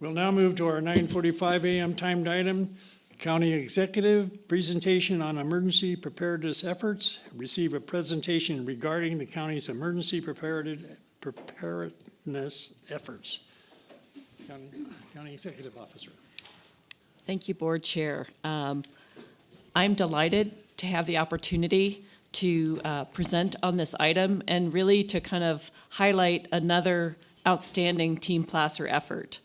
We'll now move to our 9:45 a.m. timed item, County Executive Presentation on Emergency Preparedness Efforts. Receive a presentation regarding the county's emergency preparedness efforts. County Executive Officer. Thank you, Board Chair. I'm delighted to have the opportunity to present on this item and really to kind of highlight another outstanding Team Placer effort.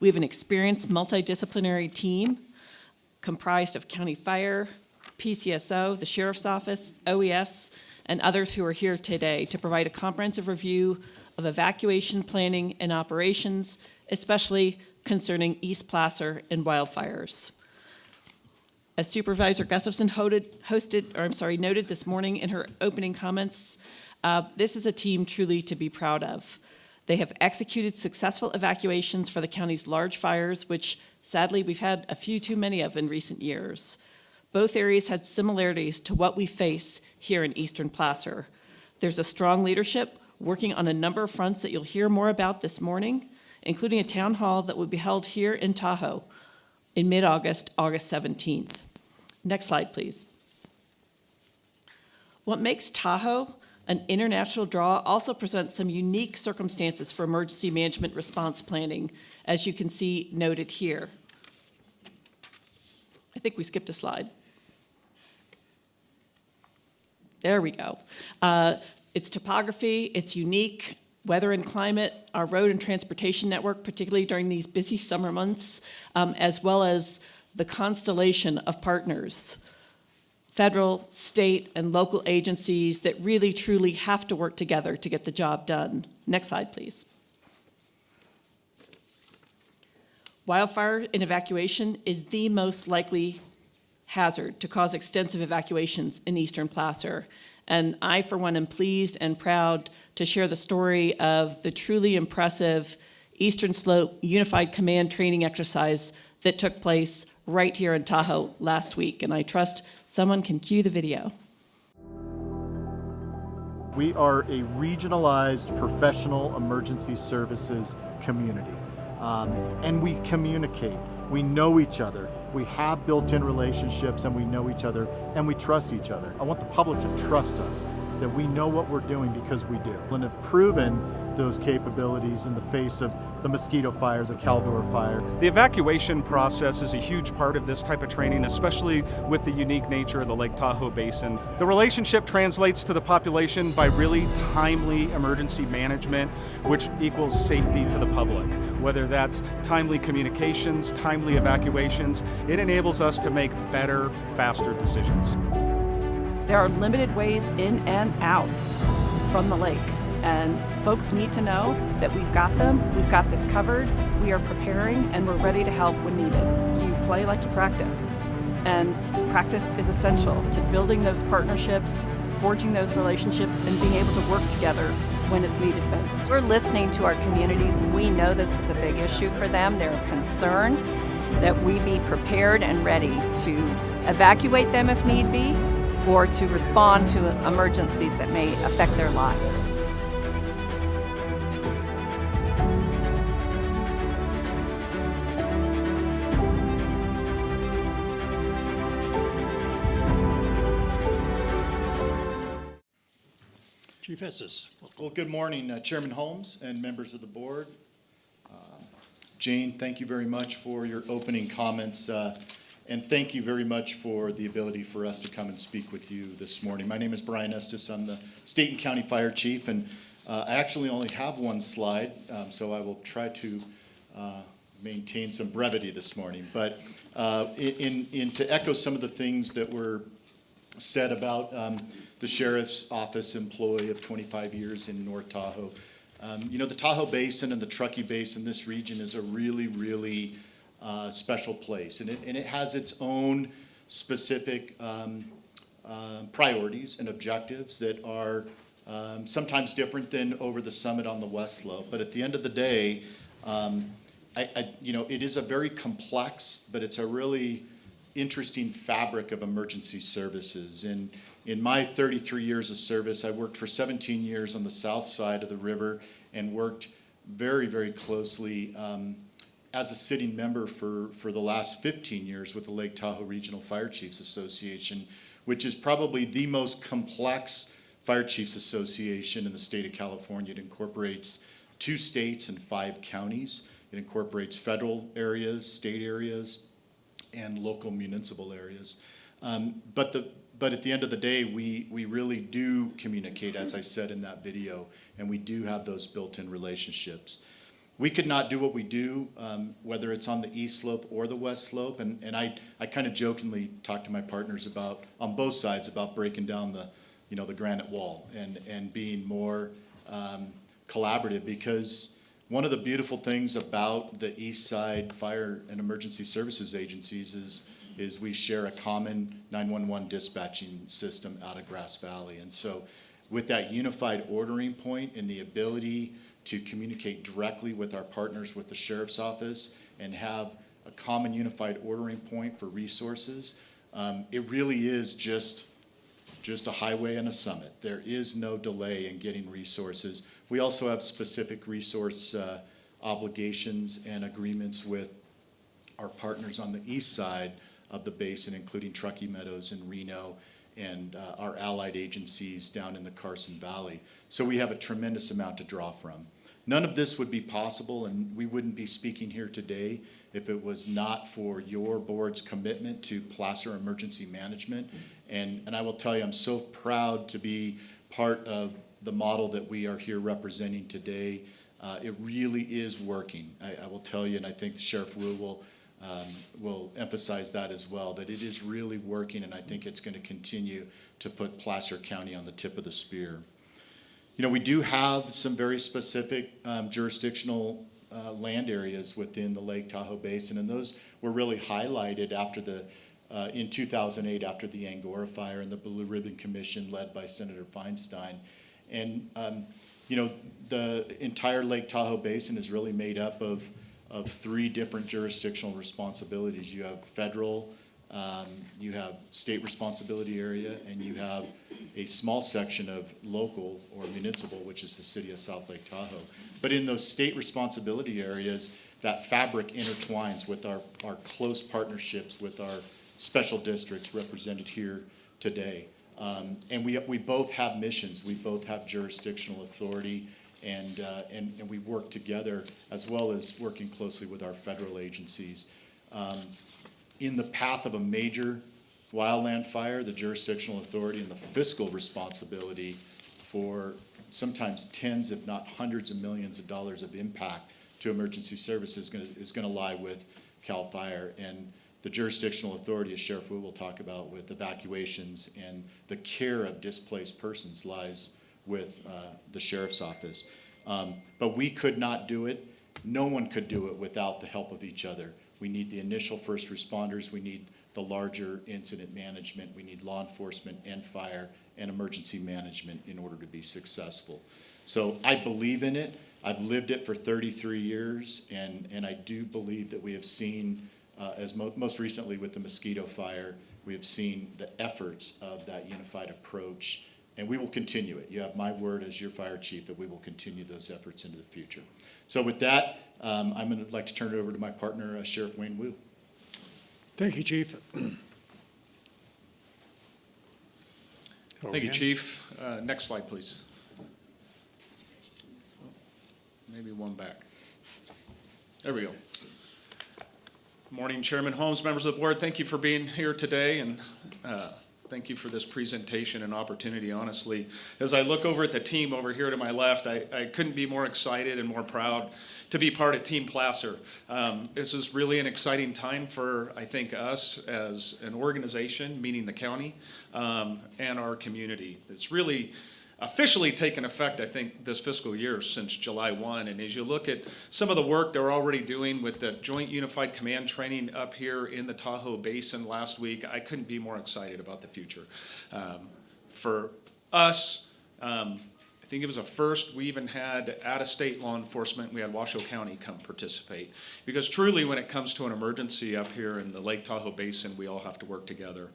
We have an experienced multidisciplinary team comprised of County Fire, PCSO, the Sheriff's Office, OES, and others who are here today to provide a comprehensive review of evacuation planning and operations, especially concerning East Placer and wildfires. As Supervisor Gustafson noted this morning in her opening comments, this is a team truly to be proud of. They have executed successful evacuations for the county's large fires, which sadly we've had a few too many of in recent years. Both areas had similarities to what we face here in Eastern Placer. There's a strong leadership working on a number of fronts that you'll hear more about this morning, including a town hall that will be held here in Tahoe in mid-August, August 17th. Next slide, please. What makes Tahoe an international draw also presents some unique circumstances for emergency management response planning, as you can see noted here. I think we skipped a slide. There we go. Its topography, it's unique, weather and climate, our road and transportation network, particularly during these busy summer months, as well as the constellation of partners, federal, state, and local agencies that really, truly have to work together to get the job done. Next slide, please. Wildfire and evacuation is the most likely hazard to cause extensive evacuations in Eastern Placer. And I, for one, am pleased and proud to share the story of the truly impressive Eastern Slope Unified Command Training exercise that took place right here in Tahoe last week. And I trust someone can cue the video. We are a regionalized professional emergency services community. And we communicate. We know each other. We have built-in relationships, and we know each other, and we trust each other. I want the public to trust us, that we know what we're doing because we do, and have proven those capabilities in the face of the Mosquito Fire, the Caldor Fire. The evacuation process is a huge part of this type of training, especially with the unique nature of the Lake Tahoe Basin. The relationship translates to the population by really timely emergency management, which equals safety to the public. Whether that's timely communications, timely evacuations, it enables us to make better, faster decisions. There are limited ways in and out from the lake, and folks need to know that we've got them, we've got this covered, we are preparing, and we're ready to help when needed. You play like you practice, and practice is essential to building those partnerships, forging those relationships, and being able to work together when it's needed most. We're listening to our communities. We know this is a big issue for them. They're concerned that we be prepared and ready to evacuate them if need be, or to respond to emergencies that may affect their lives. Chief Estes. Well, good morning, Chairman Holmes and members of the board. Jane, thank you very much for your opening comments, and thank you very much for the ability for us to come and speak with you this morning. My name is Brian Estes. I'm the State and County Fire Chief, and I actually only have one slide, so I will try to maintain some brevity this morning. But to echo some of the things that were said about the Sheriff's Office employee of 25 years in North Tahoe. You know, the Tahoe Basin and the Truckee Basin, this region is a really, really special place. And it has its own specific priorities and objectives that are sometimes different than over the summit on the West Slope. But at the end of the day, you know, it is a very complex, but it's a really interesting fabric of emergency services. And in my 33 years of service, I worked for 17 years on the south side of the river and worked very, very closely as a sitting member for the last 15 years with the Lake Tahoe Regional Fire Chiefs Association, which is probably the most complex fire chiefs association in the state of California. It incorporates 2 states and 5 counties. It incorporates federal areas, state areas, and local municipal areas. But at the end of the day, we really do communicate, as I said in that video, and we do have those built-in relationships. We could not do what we do, whether it's on the east slope or the west slope, and I kind of jokingly talk to my partners about, on both sides, about breaking down the granite wall and being more collaborative, because one of the beautiful things about the East Side Fire and Emergency Services agencies is we share a common 911 dispatching system out of Grass Valley. And so with that unified ordering point and the ability to communicate directly with our partners with the Sheriff's Office and have a common unified ordering point for resources, it really is just a highway and a summit. There is no delay in getting resources. We also have specific resource obligations and agreements with our partners on the east side of the basin, including Truckee Meadows and Reno, and our allied agencies down in the Carson Valley. So we have a tremendous amount to draw from. None of this would be possible, and we wouldn't be speaking here today if it was not for your board's commitment to Placer Emergency Management. And I will tell you, I'm so proud to be part of the model that we are here representing today. It really is working. I will tell you, and I think Sheriff Wu will emphasize that as well, that it is really working, and I think it's going to continue to put Placer County on the tip of the spear. You know, we do have some very specific jurisdictional land areas within the Lake Tahoe Basin, and those were really highlighted after in 2008 after the Angora fire and the Blue Ribbon Commission led by Senator Feinstein. And you know, the entire Lake Tahoe Basin is really made up of 3 different jurisdictional responsibilities. You have federal, you have state responsibility area, and you have a small section of local or municipal, which is the city of South Lake Tahoe. But in those state responsibility areas, that fabric intertwines with our close partnerships with our special districts represented here today. And we both have missions, we both have jurisdictional authority, and we work together as well as working closely with our federal agencies. In the path of a major wildland fire, the jurisdictional authority and the fiscal responsibility for sometimes tens, if not hundreds of millions of dollars of impact to emergency services is going to lie with CALFIRE. And the jurisdictional authority, as Sheriff Wu will talk about, with evacuations and the care of displaced persons lies with the Sheriff's Office. But we could not do it. No one could do it without the help of each other. We need the initial first responders. We need the larger incident management. We need law enforcement and fire and emergency management in order to be successful. So I believe in it. I've lived it for 33 years, and I do believe that we have seen, as most recently with the mosquito fire, we have seen the efforts of that unified approach, and we will continue it. You have my word as your fire chief that we will continue those efforts into the future. So with that, I'm going to like to turn it over to my partner, Sheriff Wayne Wu. Thank you, Chief. Thank you, Chief. Next slide, please. Maybe one back. There we go. Good morning, Chairman Holmes, members of the board. Thank you for being here today, and thank you for this presentation and opportunity, honestly. As I look over at the team over here to my left, I couldn't be more excited and more proud to be part of Team Placer. This is really an exciting time for, I think, us as an organization, meaning the county, and our community. It's really officially taken effect, I think, this fiscal year since July 1. And as you look at some of the work they're already doing with the Joint Unified Command training up here in the Tahoe Basin last week, I couldn't be more excited about the future. For us, I think it was a first. We even had out-of-state law enforcement. We had Washoe County come participate. Because truly, when it comes to an emergency up here in the Lake Tahoe Basin, we all have to work together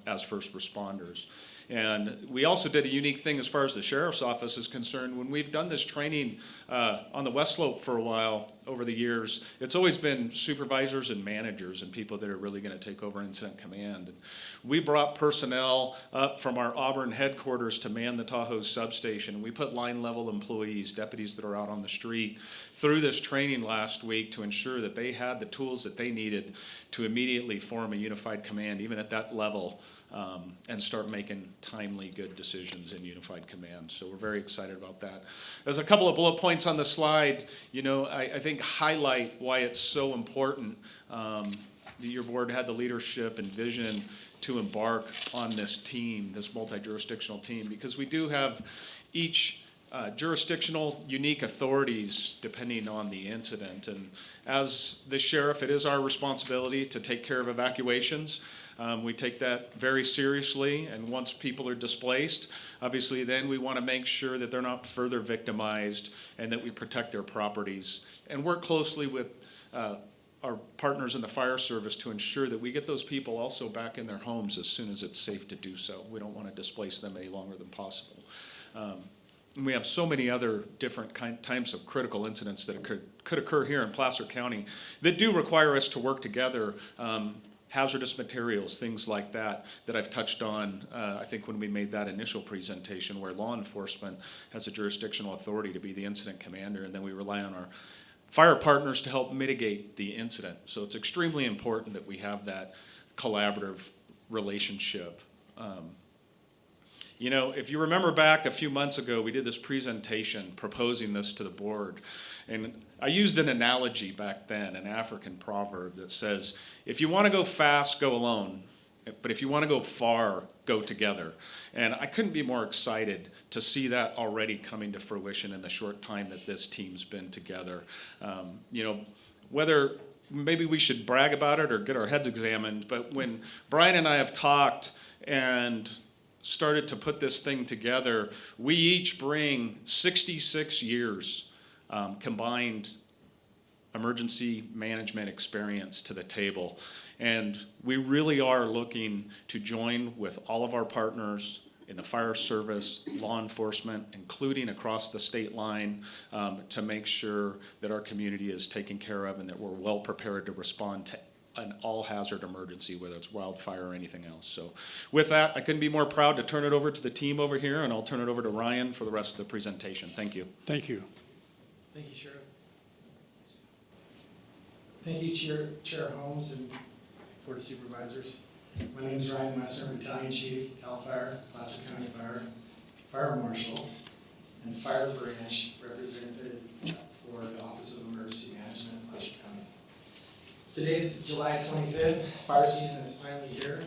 as first responders. And we also did a unique thing as far as the sheriff's office is concerned. When we've done this training on the West Slope for a while over the years, it's always been supervisors and managers and people that are really going to take over incident command. And we brought personnel up from our Auburn headquarters to man the Tahoe substation. We put line level employees, deputies that are out on the street, through this training last week to ensure that they had the tools that they needed to immediately form a unified command, even at that level, and start making timely, good decisions in unified command. So we're very excited about that. There's a couple of bullet points on the slide, I think highlight why it's so important that your board had the leadership and vision to embark on this team, this multi-jurisdictional team, because we do have each jurisdictional unique authorities depending on the incident. And as the sheriff, it is our responsibility to take care of evacuations. We take that very seriously, and once people are displaced, obviously then we want to make sure that they're not further victimized and that we protect their properties and work closely with our partners in the fire service to ensure that we get those people also back in their homes as soon as it's safe to do so. We don't want to displace them any longer than possible. And we have so many other different types of critical incidents that could occur here in Placer County that do require us to work together. Hazardous materials, things like that I've touched on, I think when we made that initial presentation, where law enforcement has a jurisdictional authority to be the incident commander, and then we rely on our fire partners to help mitigate the incident. So it's extremely important that we have that collaborative relationship. If you remember back a few months ago, we did this presentation proposing this to the board. And I used an analogy back then, an African proverb that says, if you want to go fast, go alone. But if you want to go far, go together. And I couldn't be more excited to see that already coming to fruition in the short time that this team's been together. Whether maybe we should brag about it or get our heads examined, but when Brian and I have talked and started to put this thing together, we each bring 66 years combined emergency management experience to the table. And we really are looking to join with all of our partners in the fire service, law enforcement, including across the state line, to make sure that our community is taken care of and that we're well prepared to respond to an all-hazard emergency, whether it's wildfire or anything else. So with that, I couldn't be more proud to turn it over to the team over here, and I'll turn it over to Ryan for the rest of the presentation. Thank you. Thank you. Thank you, Sheriff. Thank you, Chair Holmes and Board of Supervisors. My name is Ryan Messer, Battalion Chief, CALFIRE, Placer County Fire Marshal, and Fire Branch represented for the Office of Emergency Management, Placer County. Today's July 25th, fire season is finally here,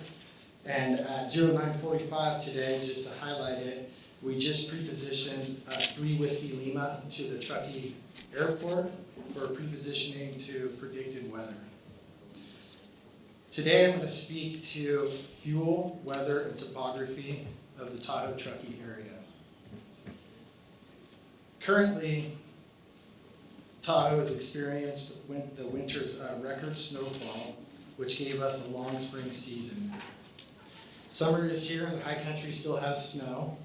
and at 09:45 today, just to highlight it, we just pre-positioned 3 Whiskey Lima to the Truckee Airport for pre-positioning to predicted weather. Today I'm going to speak to fuel, weather, and topography of the Tahoe Truckee area. Currently, Tahoe has experienced the winter's record snowfall, which gave us a long spring season. Summer is here and the high country still has snow.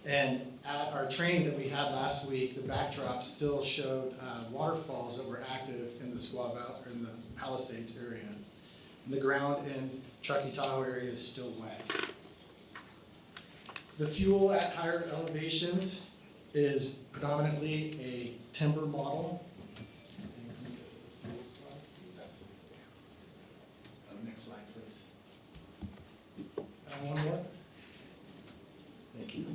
And at our training that we had last week, the backdrop still showed waterfalls that were active in the Squaw Valley, or in the Palisades area. And the ground in Truckee Tahoe area is still wet. The fuel at higher elevations is predominantly a timber model. Next slide, please. One more. Thank you.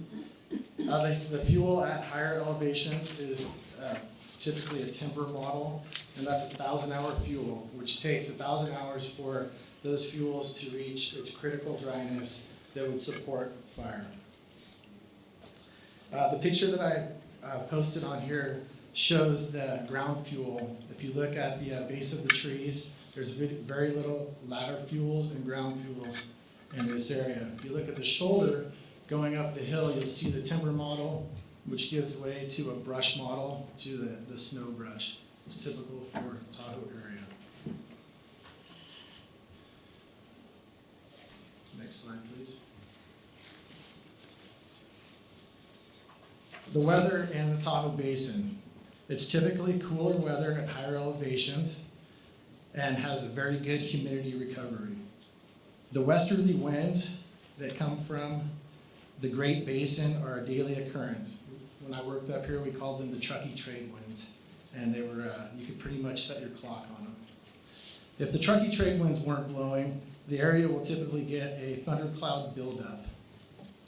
The fuel at higher elevations is typically a timber model, and that's 1,000-hour fuel, which takes 1,000 hours for those fuels to reach its critical dryness that would support fire. The picture that I posted on here shows the ground fuel. If you look at the base of the trees, there's very little ladder fuels and ground fuels in this area. If you look at the shoulder going up the hill, you'll see the timber model, which gives way to a brush model, to the snow brush. It's typical for Tahoe area. Next slide, please. The weather in the Tahoe Basin. It's typically cooler weather at higher elevations and has a very good humidity recovery. The westerly winds that come from the Great Basin are a daily occurrence. When I worked up here, we called them the Truckee trade winds, and they were, you could pretty much set your clock on them. If the Truckee trade winds weren't blowing, the area will typically get a thundercloud buildup.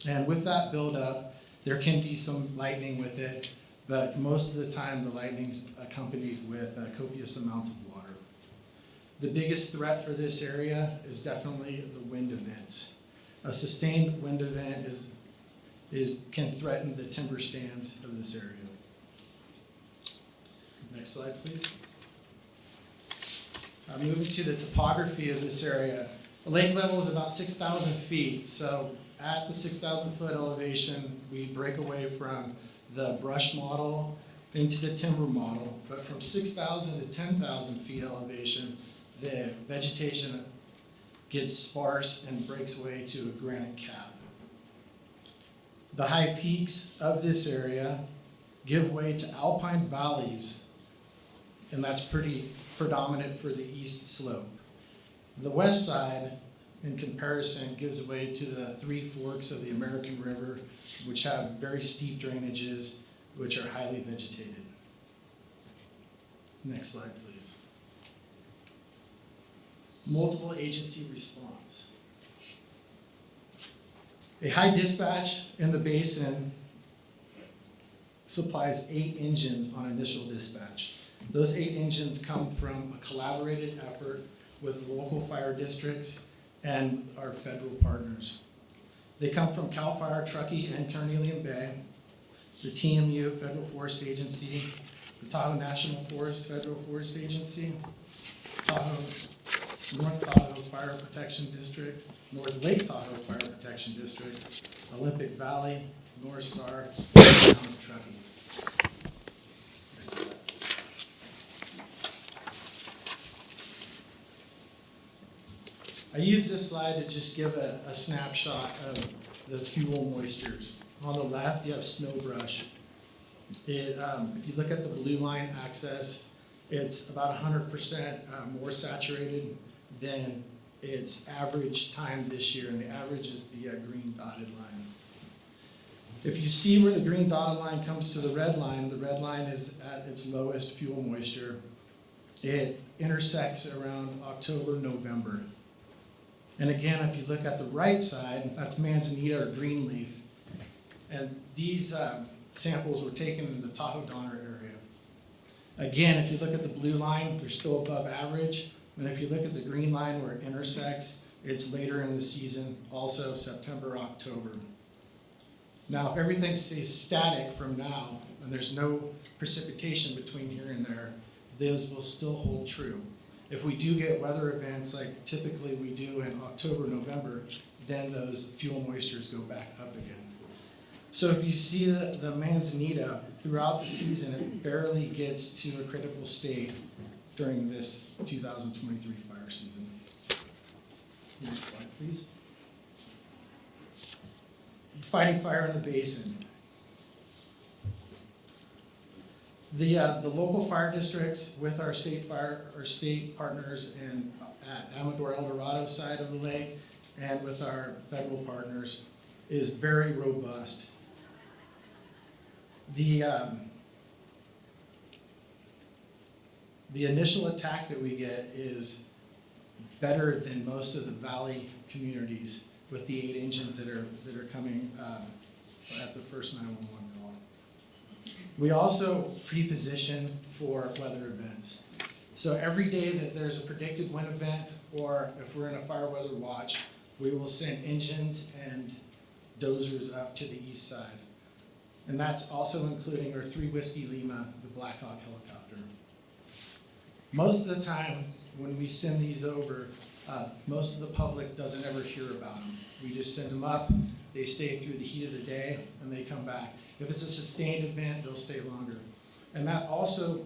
And with that buildup, there can be some lightning with it, but most of the time the lightning's accompanied with copious amounts of water. The biggest threat for this area is definitely the wind events. A sustained wind event can threaten the timber stands of this area. Next slide, please. Moving to the topography of this area. The lake level is about 6,000 feet, so at the 6,000 foot elevation, we break away from the brush model into the timber model, but from 6,000 to 10,000 feet elevation, the vegetation gets sparse and breaks away to a granite cap. The high peaks of this area give way to alpine valleys, and that's pretty predominant for the east slope. The west side, in comparison, gives way to the three forks of the American River, which have very steep drainages, which are highly vegetated. Next slide, please. Multiple agency response. A high dispatch in the basin supplies 8 engines on initial dispatch. Those 8 engines come from a collaborated effort with local fire districts and our federal partners. They come from CALFIRE Truckee and Carnelian Bay, the TMU Federal Forest Agency, the Tahoe National Forest Federal Forest Agency, North Tahoe Fire Protection District, North Lake Tahoe Fire Protection District, Olympic Valley, Northstar, and Town of Truckee. Next slide. I use this slide to just give a snapshot of the fuel moistures. On the left, you have snow brush. If you look at the blue line axis, it's about 100% more saturated than its average time this year, and the average is the green dotted line. If you see where the green dotted line comes to the red line is at its lowest fuel moisture. It intersects around October, November. And again, if you look at the right side, that's manzanita or greenleaf. And these samples were taken in the Tahoe Donner area. Again, if you look at the blue line, they're still above average. And if you look at the green line where it intersects, it's later in the season, also September, October. Now, if everything stays static from now, and there's no precipitation between here and there, those will still hold true. If we do get weather events like typically we do in October, November, then those fuel moistures go back up again. So if you see the manzanita throughout the season, it barely gets to a critical state during this 2023 fire season. Next slide, please. Fighting fire in the basin. The local fire districts with our state partners and at Amador El Dorado side of the lake and with our federal partners is very robust. The initial attack that we get is better than most of the valley communities with the 8 engines that are coming at the first 911 call. We also pre-position for weather events. So every day that there's a predicted wind event, or if we're in a fire weather watch, we will send engines and dozers up to the east side. And that's also including our 3 Whiskey Lima, the Black Hawk helicopter. Most of the time when we send these over, most of the public doesn't ever hear about them. We just send them up, they stay through the heat of the day, and they come back. If it's a sustained event, they'll stay longer. And that also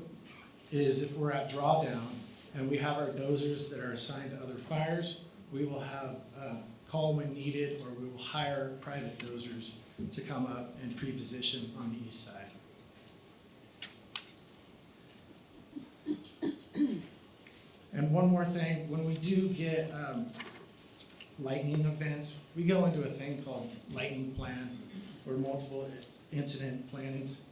is if we're at drawdown and we have our dozers that are assigned to other fires, we will have call when needed, or we will hire private dozers to come up and pre-position on the east side. And one more thing, when we do get lightning events, we go into a thing called lightning plan or multiple incident plannings.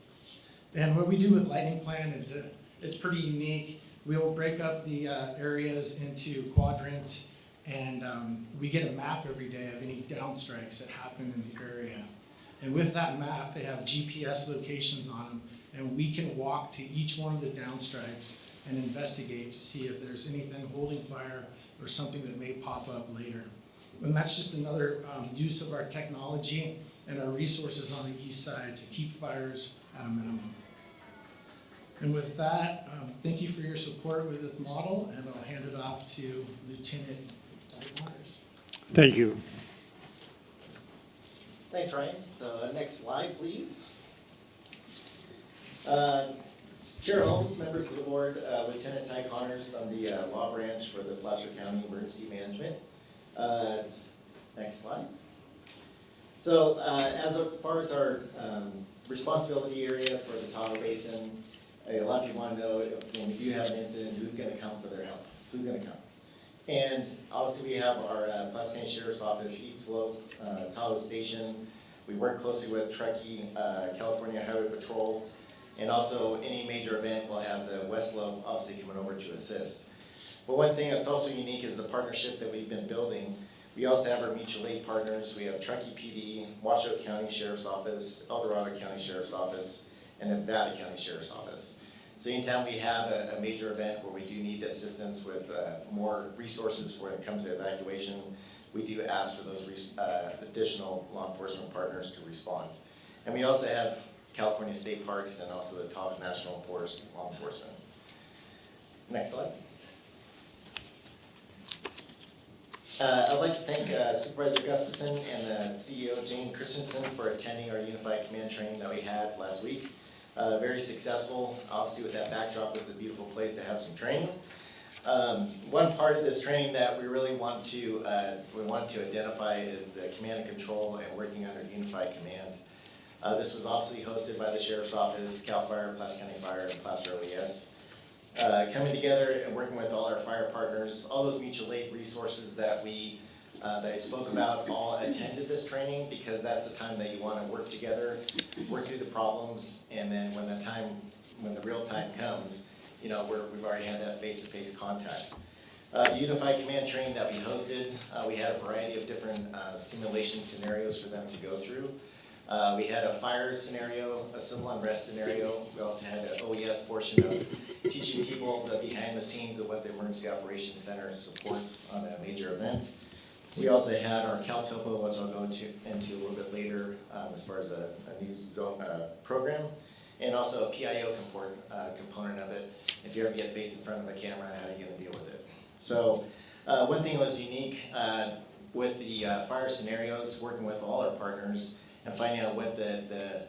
And what we do with lightning plan is it's pretty unique. We'll break up the areas into quadrants, and we get a map every day of any downstrikes that happen in the area. And with that map, they have GPS locations on them, and we can walk to each one of the downstrikes and investigate to see if there's anything holding fire or something that may pop up later. And that's just another use of our technology and our resources on the east side to keep fires at a minimum. And with that, thank you for your support with this model, and I'll hand it off to Lieutenant Myers. Thank you. Thanks, Ryan. So next slide, please. Chair Holmes, members of the board, Lieutenant Ty Connors, I'm the law branch for the Placer County Emergency Management. Next slide. So as far as our responsibility area for the Tahoe Basin, a lot of people want to know if when we do have an incident, who's going to come for their help? Who's going to come? And obviously we have our Placer County Sheriff's Office, East Slope, Tahoe Station. We work closely with Truckee, California Highway Patrol, and also any major event we'll have the West Slope obviously coming over to assist. But one thing that's also unique is the partnership that we've been building. We also have our mutual aid partners. We have Truckee PD, Washoe County Sheriff's Office, Dorado County Sheriff's Office, and Nevada County Sheriff's Office. So anytime we have a major event where we do need assistance with more resources when it comes to evacuation, we do ask for those additional law enforcement partners to respond. And we also have California State Parks and also the Tahoe National Forest law enforcement. Next slide. I'd like to thank Supervisor Gustafson and the CEO Jane Christensen for attending our Unified Command training that we had last week. Very successful. Obviously with that backdrop, it's a beautiful place to have some training. One part of this training that we really want to identify is the command and control and working under Unified Command. This was obviously hosted by the Sheriff's Office, CALFIRE, Placer County Fire, and Placer OES. Coming together and working with all our fire partners, all those mutual aid resources that I spoke about all attended this training, because that's the time that you want to work together, work through the problems, and then when the real time comes, you know, we've already had that face-to-face contact. The Unified Command training that we hosted, we had a variety of different simulation scenarios for them to go through. We had a fire scenario, a civil unrest scenario. We also had an OES portion of teaching people the behind the scenes of what the Emergency Operations Center supports on a major event. We also had our CalTOPO, which I'll go into a little bit later as far as a news zone program, and also a PIO component of it. If you ever get face in front of a camera, how are you going to deal with it? So one thing that was unique with the fire scenarios, working with all our partners and finding out what the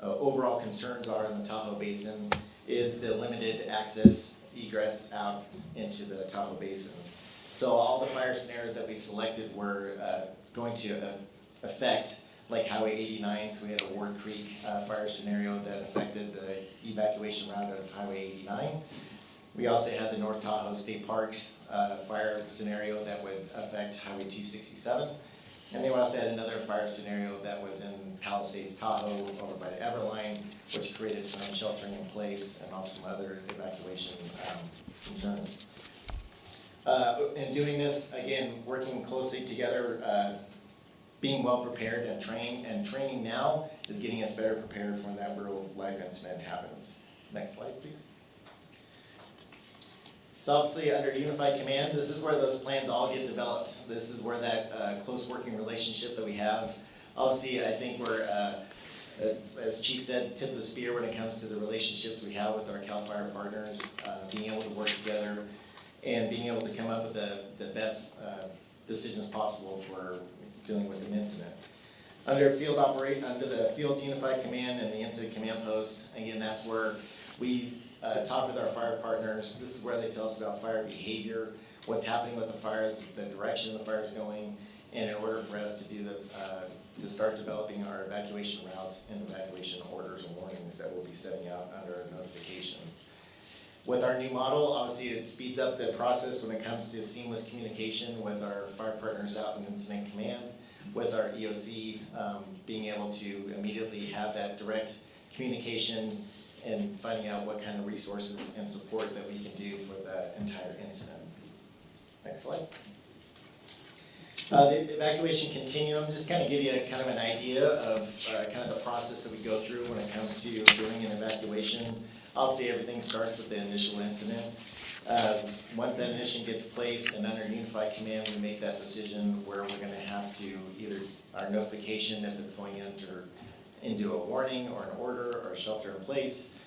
overall concerns are in the Tahoe Basin, is the limited access, egress out into the Tahoe Basin. So all the fire scenarios that we selected were going to affect like Highway 89, so we had a Ward Creek fire scenario that affected the evacuation route of Highway 89. We also had the North Tahoe State Parks fire scenario that would affect Highway 267. And then we also had another fire scenario that was in Palisades, Tahoe, over by the Everline, which created some sheltering in place and also some other evacuation concerns. In doing this, again, working closely together, being well prepared and training now is getting us better prepared for when that real life incident happens. Next slide, please. So obviously under Unified Command, this is where those plans all get developed. This is where that close working relationship that we have. Obviously, I think we're, as Chief said, tip of the spear when it comes to the relationships we have with our CALFIRE partners, being able to work together and being able to come up with the best decisions possible for dealing with an incident. Under the Field Unified Command and the Incident Command Post, again, that's where we talk with our fire partners. This is where they tell us about fire behavior, what's happening with the fire, the direction the fire is going, and in order for us to do to start developing our evacuation routes and evacuation orders and warnings that we'll be setting out under our notification. With our new model, obviously it speeds up the process when it comes to seamless communication with our fire partners out in incident command, with our EOC being able to immediately have that direct communication and finding out what kind of resources and support that we can do for the entire incident. Next slide. The evacuation continuum, just kind of give you kind of an idea of kind of the process that we go through when it comes to doing an evacuation. Obviously, everything starts with the initial incident. Once that initial gets placed and under unified command, we make that decision where we're going to have to either our notification if it's going into a warning or an order or shelter in place.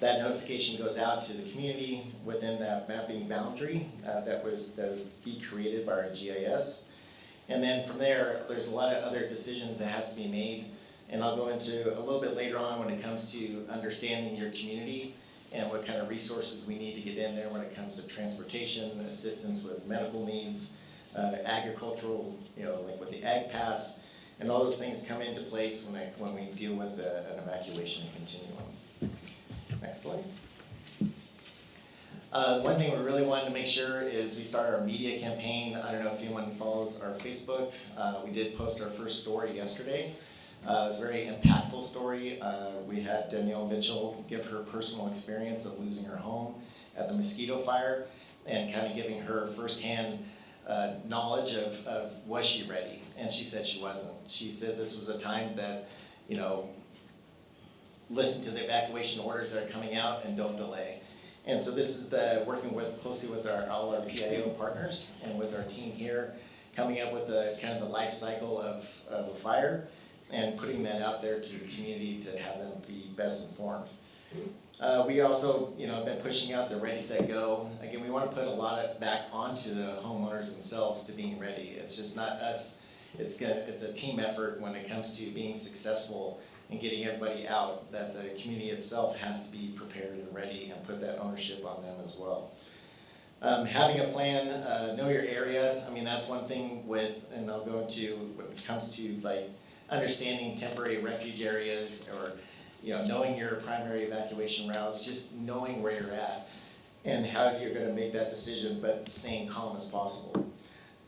That notification goes out to the community within that mapping boundary that was be created by our GIS. And then from there, there's a lot of other decisions that has to be made. And I'll go into a little bit later on when it comes to understanding your community and what kind of resources we need to get in there when it comes to transportation, assistance with medical needs, agricultural, like with the ag pass, and all those things come into place when we deal with an evacuation continuum. Next slide. One thing we really wanted to make sure is we started our media campaign. I don't know if anyone follows our Facebook. We did post our first story yesterday. It was a very impactful story. We had Danielle Mitchell give her personal experience of losing her home at the mosquito fire and kind of giving her firsthand knowledge of was she ready? And she said she wasn't. She said this was a time that, listen to the evacuation orders that are coming out and don't delay. And so this is working closely with all our PIO partners and with our team here, coming up with kind of the life cycle of a fire and putting that out there to the community to have them be best informed. We also, have been pushing out the Ready, Set, Go. Again, we want to put a lot back onto the homeowners themselves to being ready. It's just not us. It's a team effort when it comes to being successful and getting everybody out, that the community itself has to be prepared and ready and put that ownership on them as well. Having a plan, know your area. I mean, that's one thing and I'll go into when it comes to like understanding temporary refuge areas or, knowing your primary evacuation routes, just knowing where you're at and how you're gonna make that decision, but staying calm as possible.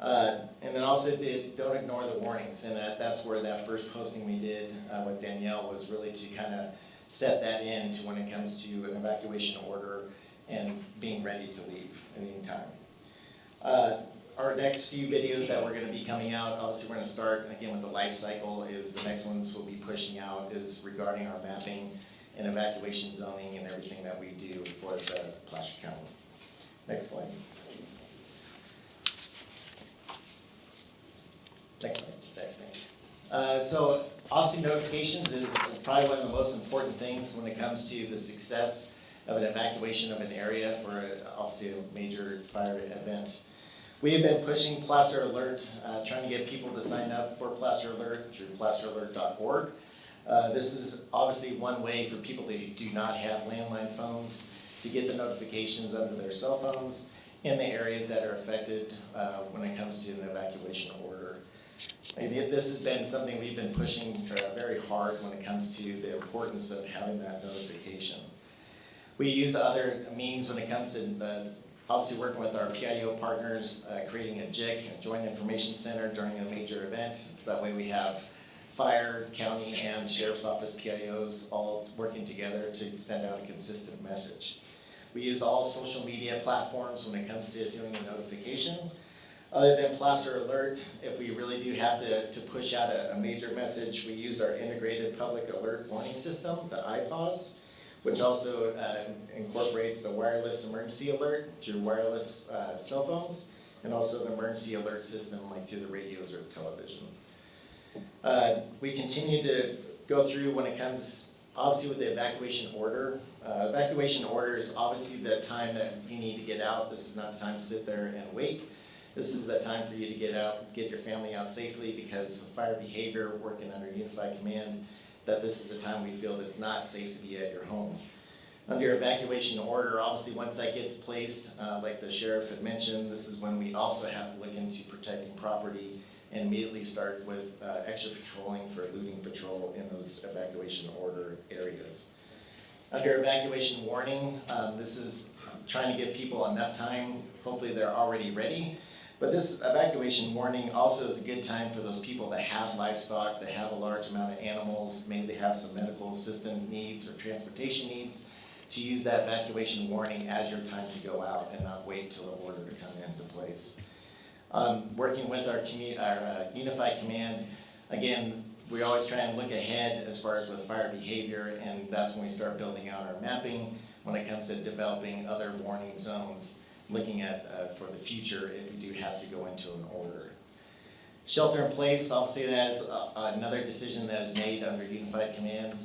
And then also don't ignore the warnings, and that's where that first posting we did with Danielle was really to kind of set that in to when it comes to an evacuation order and being ready to leave at any time. Our next few videos that we're going to be coming out, obviously we're going to start again with the life cycle, is the next ones we'll be pushing out is regarding our mapping and evacuation zoning and everything that we do for the Placer County. Next slide. Next slide. Thanks. So obviously notifications is probably one of the most important things when it comes to the success of an evacuation of an area for obviously a major fire event. We have been pushing Placer Alert, trying to get people to sign up for Placer Alert through placeralert.org. This is obviously one way for people who do not have landline phones to get the notifications under their cell phones in the areas that are affected when it comes to an evacuation order. And this has been something we've been pushing very hard when it comes to the importance of having that notification. We use other means when it comes to obviously working with our PIO partners, creating a JIC, a Joint Information Center during a major event. So that way we have fire, county, and sheriff's office PIOs all working together to send out a consistent message. We use all social media platforms when it comes to doing a notification. Other than Placer Alert, if we really do have to push out a major message, we use our integrated public alert warning system, the IPAWS, which also incorporates the wireless emergency alert through wireless cell phones, and also the emergency alert system like through the radios or television. We continue to go through when it comes, obviously with the evacuation order. Evacuation order is obviously the time that you need to get out. This is not time to sit there and wait. This is the time for you to get out, get your family out safely, because of fire behavior working under unified command, that this is the time we feel it's not safe to be at your home. Under evacuation order, obviously once that gets placed, like the sheriff had mentioned, this is when we also have to look into protecting property, and immediately start with extra patrolling for looting patrol in those evacuation order areas. Under evacuation warning, this is trying to give people enough time, hopefully they're already ready. But this evacuation warning also is a good time for those people that have livestock, that have a large amount of animals, maybe they have some medical assistant needs or transportation needs, to use that evacuation warning as your time to go out and not wait till the order to come into place. Working with our unified command, again, we always try and look ahead as far as with fire behavior, and that's when we start building out our mapping when it comes to developing other warning zones, looking at for the future if we do have to go into an order. Shelter in place, obviously that is another decision that is made under unified command,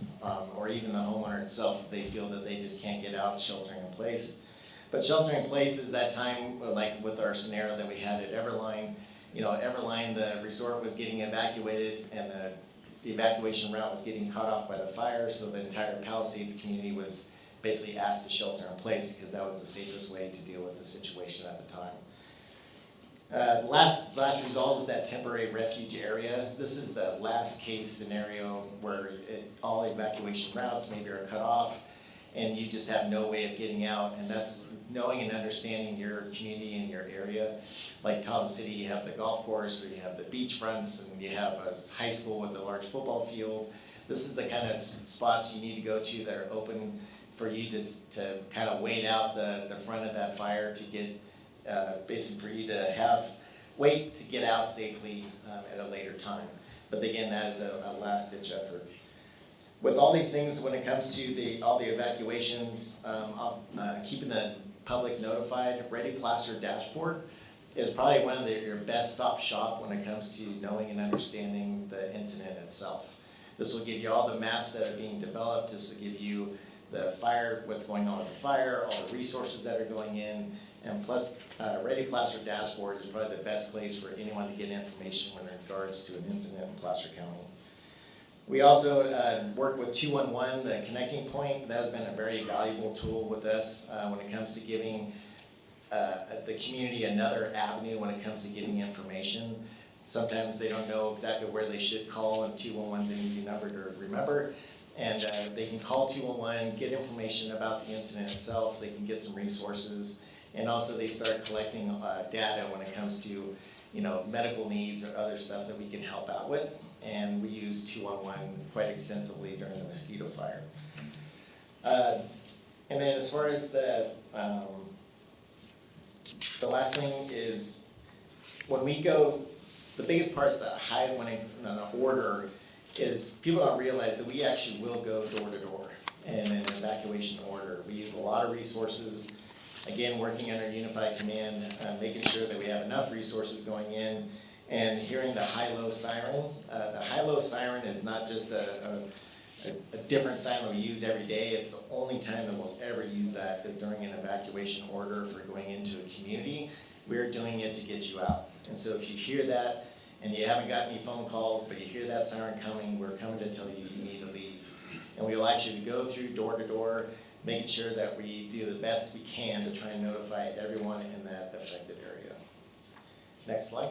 or even the homeowner itself if they feel that they just can't get out, sheltering in place. But sheltering in place is that time, like with our scenario that we had at Everline. You know, Everline, the resort was getting evacuated and the evacuation route was getting cut off by the fire, so the entire Palisades community was basically asked to shelter in place because that was the safest way to deal with the situation at the time. The last result is that temporary refuge area. This is the last case scenario where all evacuation routes maybe are cut off and you just have no way of getting out, and that's knowing and understanding your community and your area. Like Tahoe City, you have the golf course, or you have the beach fronts, and you have a high school with a large football field. This is the kind of spots you need to go to that are open for you to kind of wait out the front of that fire to get, basically for you to wait to get out safely at a later time. But again, that is a last ditch effort. With all these things, when it comes to all the evacuations, keeping the public notified, Ready Placer dashboard is probably one of your best stop shop when it comes to knowing and understanding the incident itself. This will give you all the maps that are being developed. This will give you the fire, what's going on with the fire, all the resources that are going in, and plus Ready Placer dashboard is probably the best place for anyone to get information in regards to an incident in Placer County. We also work with 211, the connecting point. That has been a very valuable tool with us when it comes to giving the community another avenue when it comes to getting information. Sometimes they don't know exactly where they should call, and 211 is an easy number to remember. And they can call 211, get information about the incident itself, they can get some resources, and also they start collecting data when it comes to medical needs or other stuff that we can help out with. And we use 211 quite extensively during the mosquito fire. And then as far as the last thing is, when we go, the biggest part of when an order is people don't realize that we actually will go door to door in an evacuation order. We use a lot of resources, again, working under unified command, making sure that we have enough resources going in, and hearing the high-low siren. The high-low siren is not just a different siren that we use every day. It's the only time that we'll ever use that is during an evacuation order for going into a community. We're doing it to get you out. And so if you hear that and you haven't got any phone calls, but you hear that siren coming, we're coming to tell you you need to leave. And we will actually go through door to door, making sure that we do the best we can to try and notify everyone in that affected area. Next slide.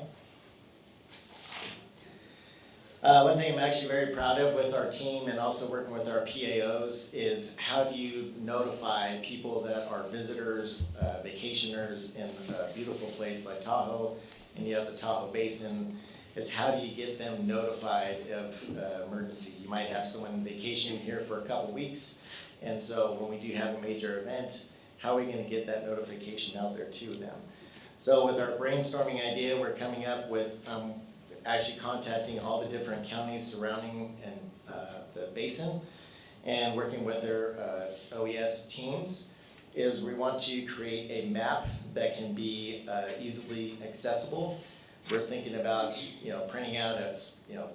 One thing I'm actually very proud of with our team and also working with our PAOs is how do you notify people that are visitors, vacationers in a beautiful place like Tahoe, and you have the Tahoe Basin, is how do you get them notified of emergency? You might have someone vacation here for a couple weeks, and so when we do have a major event, how are we going to get that notification out there to them? So with our brainstorming idea, we're coming up with actually contacting all the different counties surrounding the basin and working with their OES teams, is we want to create a map that can be easily accessible. We're thinking about printing out at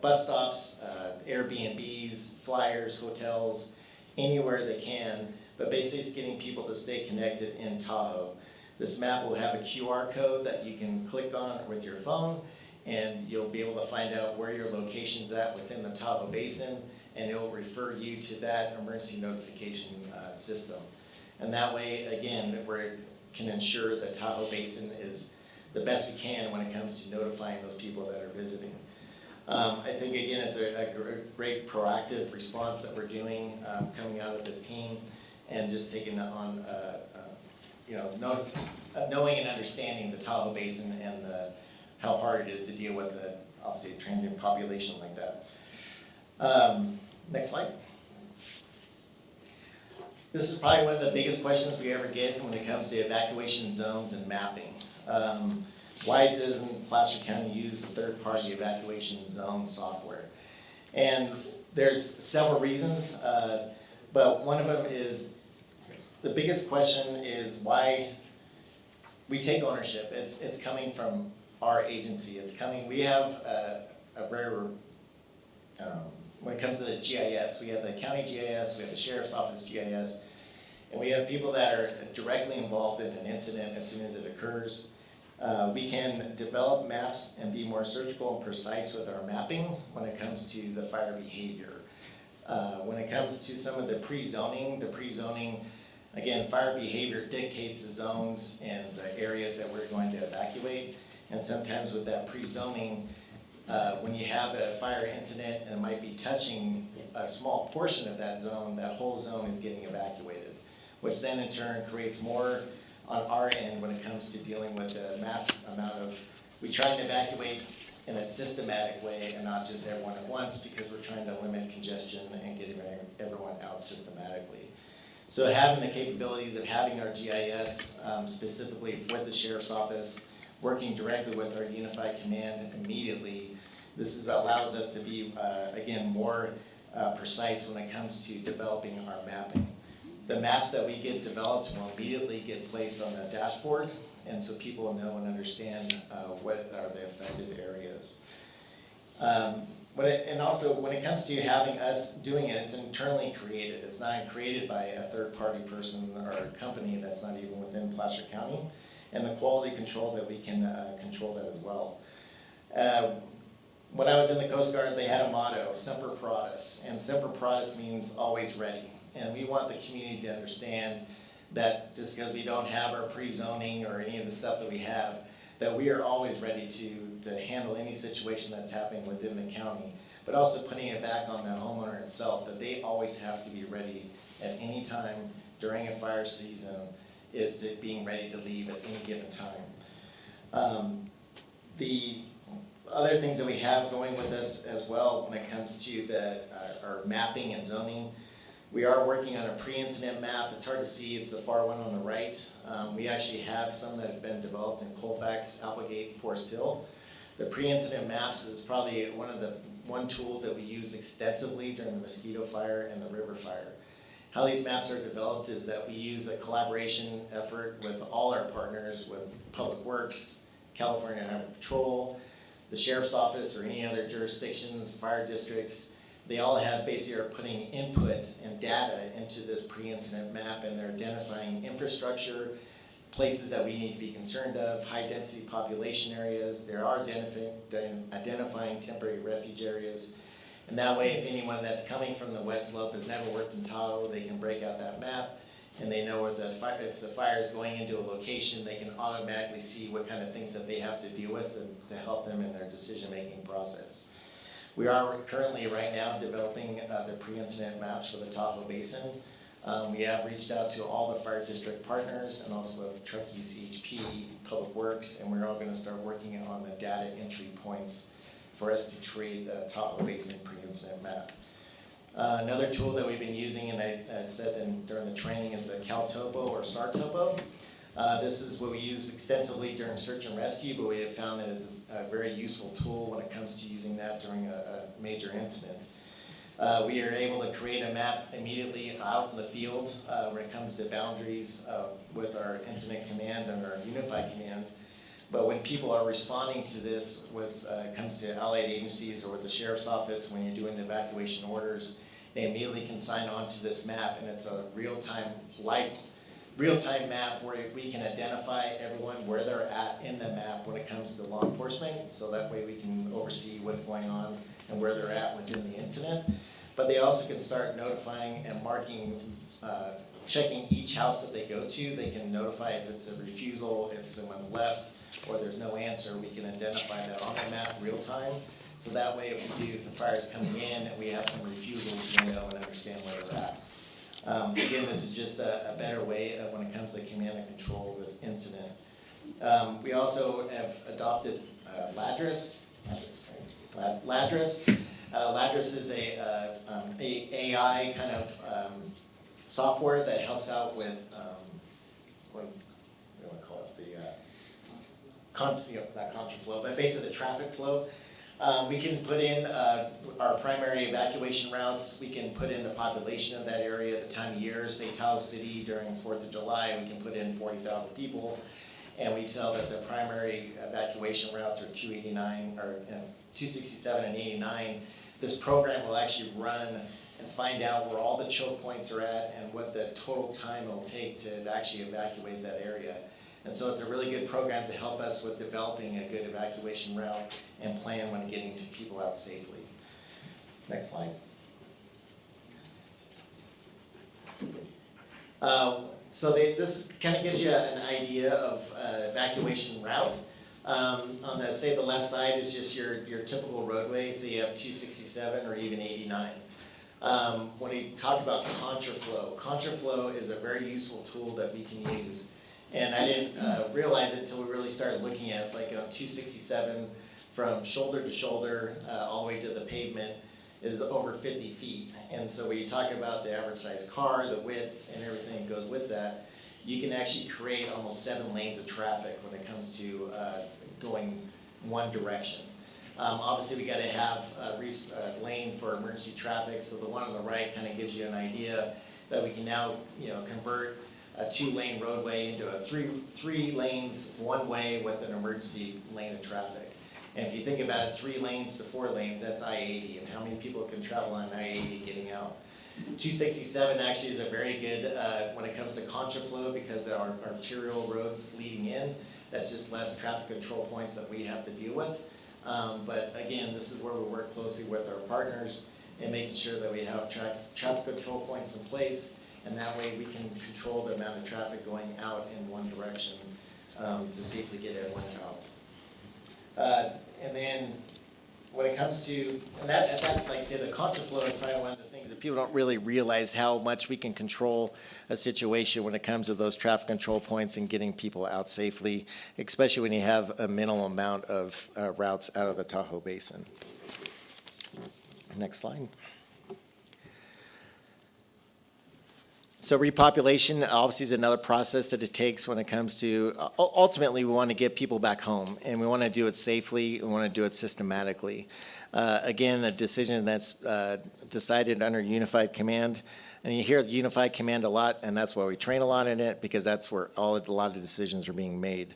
bus stops, Airbnbs, flyers, hotels, anywhere they can, but basically it's getting people to stay connected in Tahoe. This map will have a QR code that you can click on with your phone, and you'll be able to find out where your location's at within the Tahoe Basin, and it will refer you to that emergency notification system. And that way, again, we can ensure that Tahoe Basin is the best we can when it comes to notifying those people that are visiting. I think again, it's a great proactive response that we're doing, coming out of this team, and just taking it on, knowing and understanding the Tahoe Basin and how hard it is to deal with obviously a transient population like that. Next slide. This is probably one of the biggest questions we ever get when it comes to evacuation zones and mapping. Why doesn't Placer County use third-party evacuation zone software? And there's several reasons, but one of them is, the biggest question is why we take ownership. It's coming from our agency. It's coming, we have a very, when it comes to the GIS, we have the county GIS, we have the sheriff's office GIS, and we have people that are directly involved in an incident as soon as it occurs. We can develop maps and be more surgical and precise with our mapping when it comes to the fire behavior. When it comes to some of the pre-zoning, again, fire behavior dictates the zones and the areas that we're going to evacuate. And sometimes with that pre-zoning, when you have a fire incident and it might be touching a small portion of that zone, that whole zone is getting evacuated, which then in turn creates more on our end when it comes to dealing with the mass amount of, we try and evacuate in a systematic way and not just everyone at once, because we're trying to limit congestion and getting everyone out systematically. So having the capabilities of having our GIS specifically for the sheriff's office, working directly with our unified command immediately, this allows us to be, again, more precise when it comes to developing our mapping. The maps that we get developed will immediately get placed on the dashboard, and so people know and understand what are the affected areas. And also, when it comes to having us doing it, it's internally created. It's not created by a third-party person or a company that's not even within Placer County, and the quality control that we can control that as well. When I was in the Coast Guard, they had a motto, Semper Paratus, and Semper Paratus means always ready. And we want the community to understand that just because we don't have our pre-zoning or any of the stuff that we have, that we are always ready to handle any situation that's happening within the county, but also putting it back on the homeowner itself, that they always have to be ready at any time during a fire season, is to being ready to leave at any given time. The other things that we have going with us as well when it comes to our mapping and zoning, we are working on a pre-incident map. It's hard to see, it's the far one on the right. We actually have some that have been developed in Colfax, Applegate, and Forest Hill. The pre-incident maps is probably one tools that we use extensively during the mosquito fire and the river fire. How these maps are developed is that we use a collaboration effort with all our partners, with Public Works, California Highway Patrol, the Sheriff's Office, or any other jurisdictions, fire districts. They all have basically are putting input and data into this pre-incident map, and they're identifying infrastructure, places that we need to be concerned of, high density population areas. They are identifying temporary refuge areas. And that way, if anyone that's coming from the West Slope has never worked in Tahoe, they can break out that map, and they know where if the fire is going into a location, they can automatically see what kind of things that they have to deal with and to help them in their decision-making process. We are currently right now developing the pre-incident maps for the Tahoe Basin. We have reached out to all the fire district partners and also with Truckee CHP, Public Works, and we're all going to start working on the data entry points for us to create the Tahoe Basin pre-incident map. Another tool that we've been using, and I said during the training, is the CalTopo or SARTopo. This is what we use extensively during search and rescue, but we have found that it's a very useful tool when it comes to using that during a major incident. We are able to create a map immediately out in the field when it comes to boundaries with our incident command and our unified command. But when people are responding to this, with it comes to allied agencies or the sheriff's office, when you're doing the evacuation orders, they immediately can sign on to this map, and it's a real-time map where we can identify everyone where they're at in the map when it comes to law enforcement, so that way we can oversee what's going on and where they're at within the incident. But they also can start notifying and marking, checking each house that they go to. They can notify if it's a refusal, if someone's left, or there's no answer, we can identify that on the map real time. So that way, if the fire's coming in and we have some refusals, we know and understand where they're at. Again, this is just a better way when it comes to command and control of this incident. We also have adopted Ladris. Ladris is a AI kind of software that helps out with what do you want to call it, not contraflow, but basically the traffic flow. We can put in our primary evacuation routes. We can put in the population of that area at the time of year. Say Tahoe City during 4th of July, we can put in 40,000 people. And we tell that the primary evacuation routes are 289 or 267 and 89. This program will actually run and find out where all the choke points are at and what the total time it'll take to actually evacuate that area. And so it's a really good program to help us with developing a good evacuation route and plan when getting to people out safely. Next slide. This kind of gives you an idea of evacuation route. On the, say the left side is just your typical roadway, so you have 267 or even 89. When we talk about contraflow is a very useful tool that we can use. And I didn't realize it until we really started looking at like on 267 from shoulder to shoulder all the way to the pavement is over 50 feet. And so when you talk about the average size car, the width and everything that goes with that, you can actually create almost 7 lanes of traffic when it comes to going one direction. Obviously we got to have a lane for emergency traffic, so the one on the right kind of gives you an idea that we can now convert a 2-lane roadway into a three lanes one way with an emergency lane of traffic. And if you think about it, 3 lanes to 4 lanes, that's I-80, and how many people can travel on I-80 getting out? 267 actually is a very good when it comes to contraflow because there are arterial roads leading in. That's just less traffic control points that we have to deal with. But again, this is where we work closely with our partners and making sure that we have traffic control points in place, and that way we can control the amount of traffic going out in one direction to safely get everyone out. And then when it comes to, and that like I say, the contraflow is probably one of the things that people don't really realize how much we can control a situation when it comes to those traffic control points and getting people out safely, especially when you have a minimal amount of routes out of the Tahoe Basin. Next slide. So repopulation obviously is another process that it takes when it comes to, ultimately we want to get people back home, and we want to do it safely, we want to do it systematically. Again, a decision that's decided under unified command, and you hear unified command a lot, and that's why we train a lot in it, because that's where a lot of decisions are being made.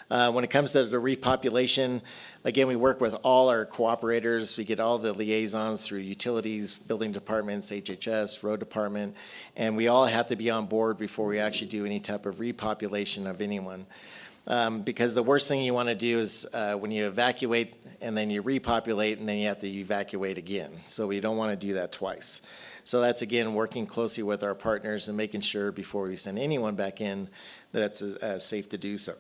When it comes to the repopulation, again, we work with all our cooperators. We get all the liaisons through utilities, building departments, HHS, road department, and we all have to be on board before we actually do any type of repopulation of anyone. Because the worst thing you want to do is when you evacuate and then you repopulate and then you have to evacuate again. So we don't want to do that twice. So that's, again, working closely with our partners and making sure before we send anyone back in that it's safe to do so.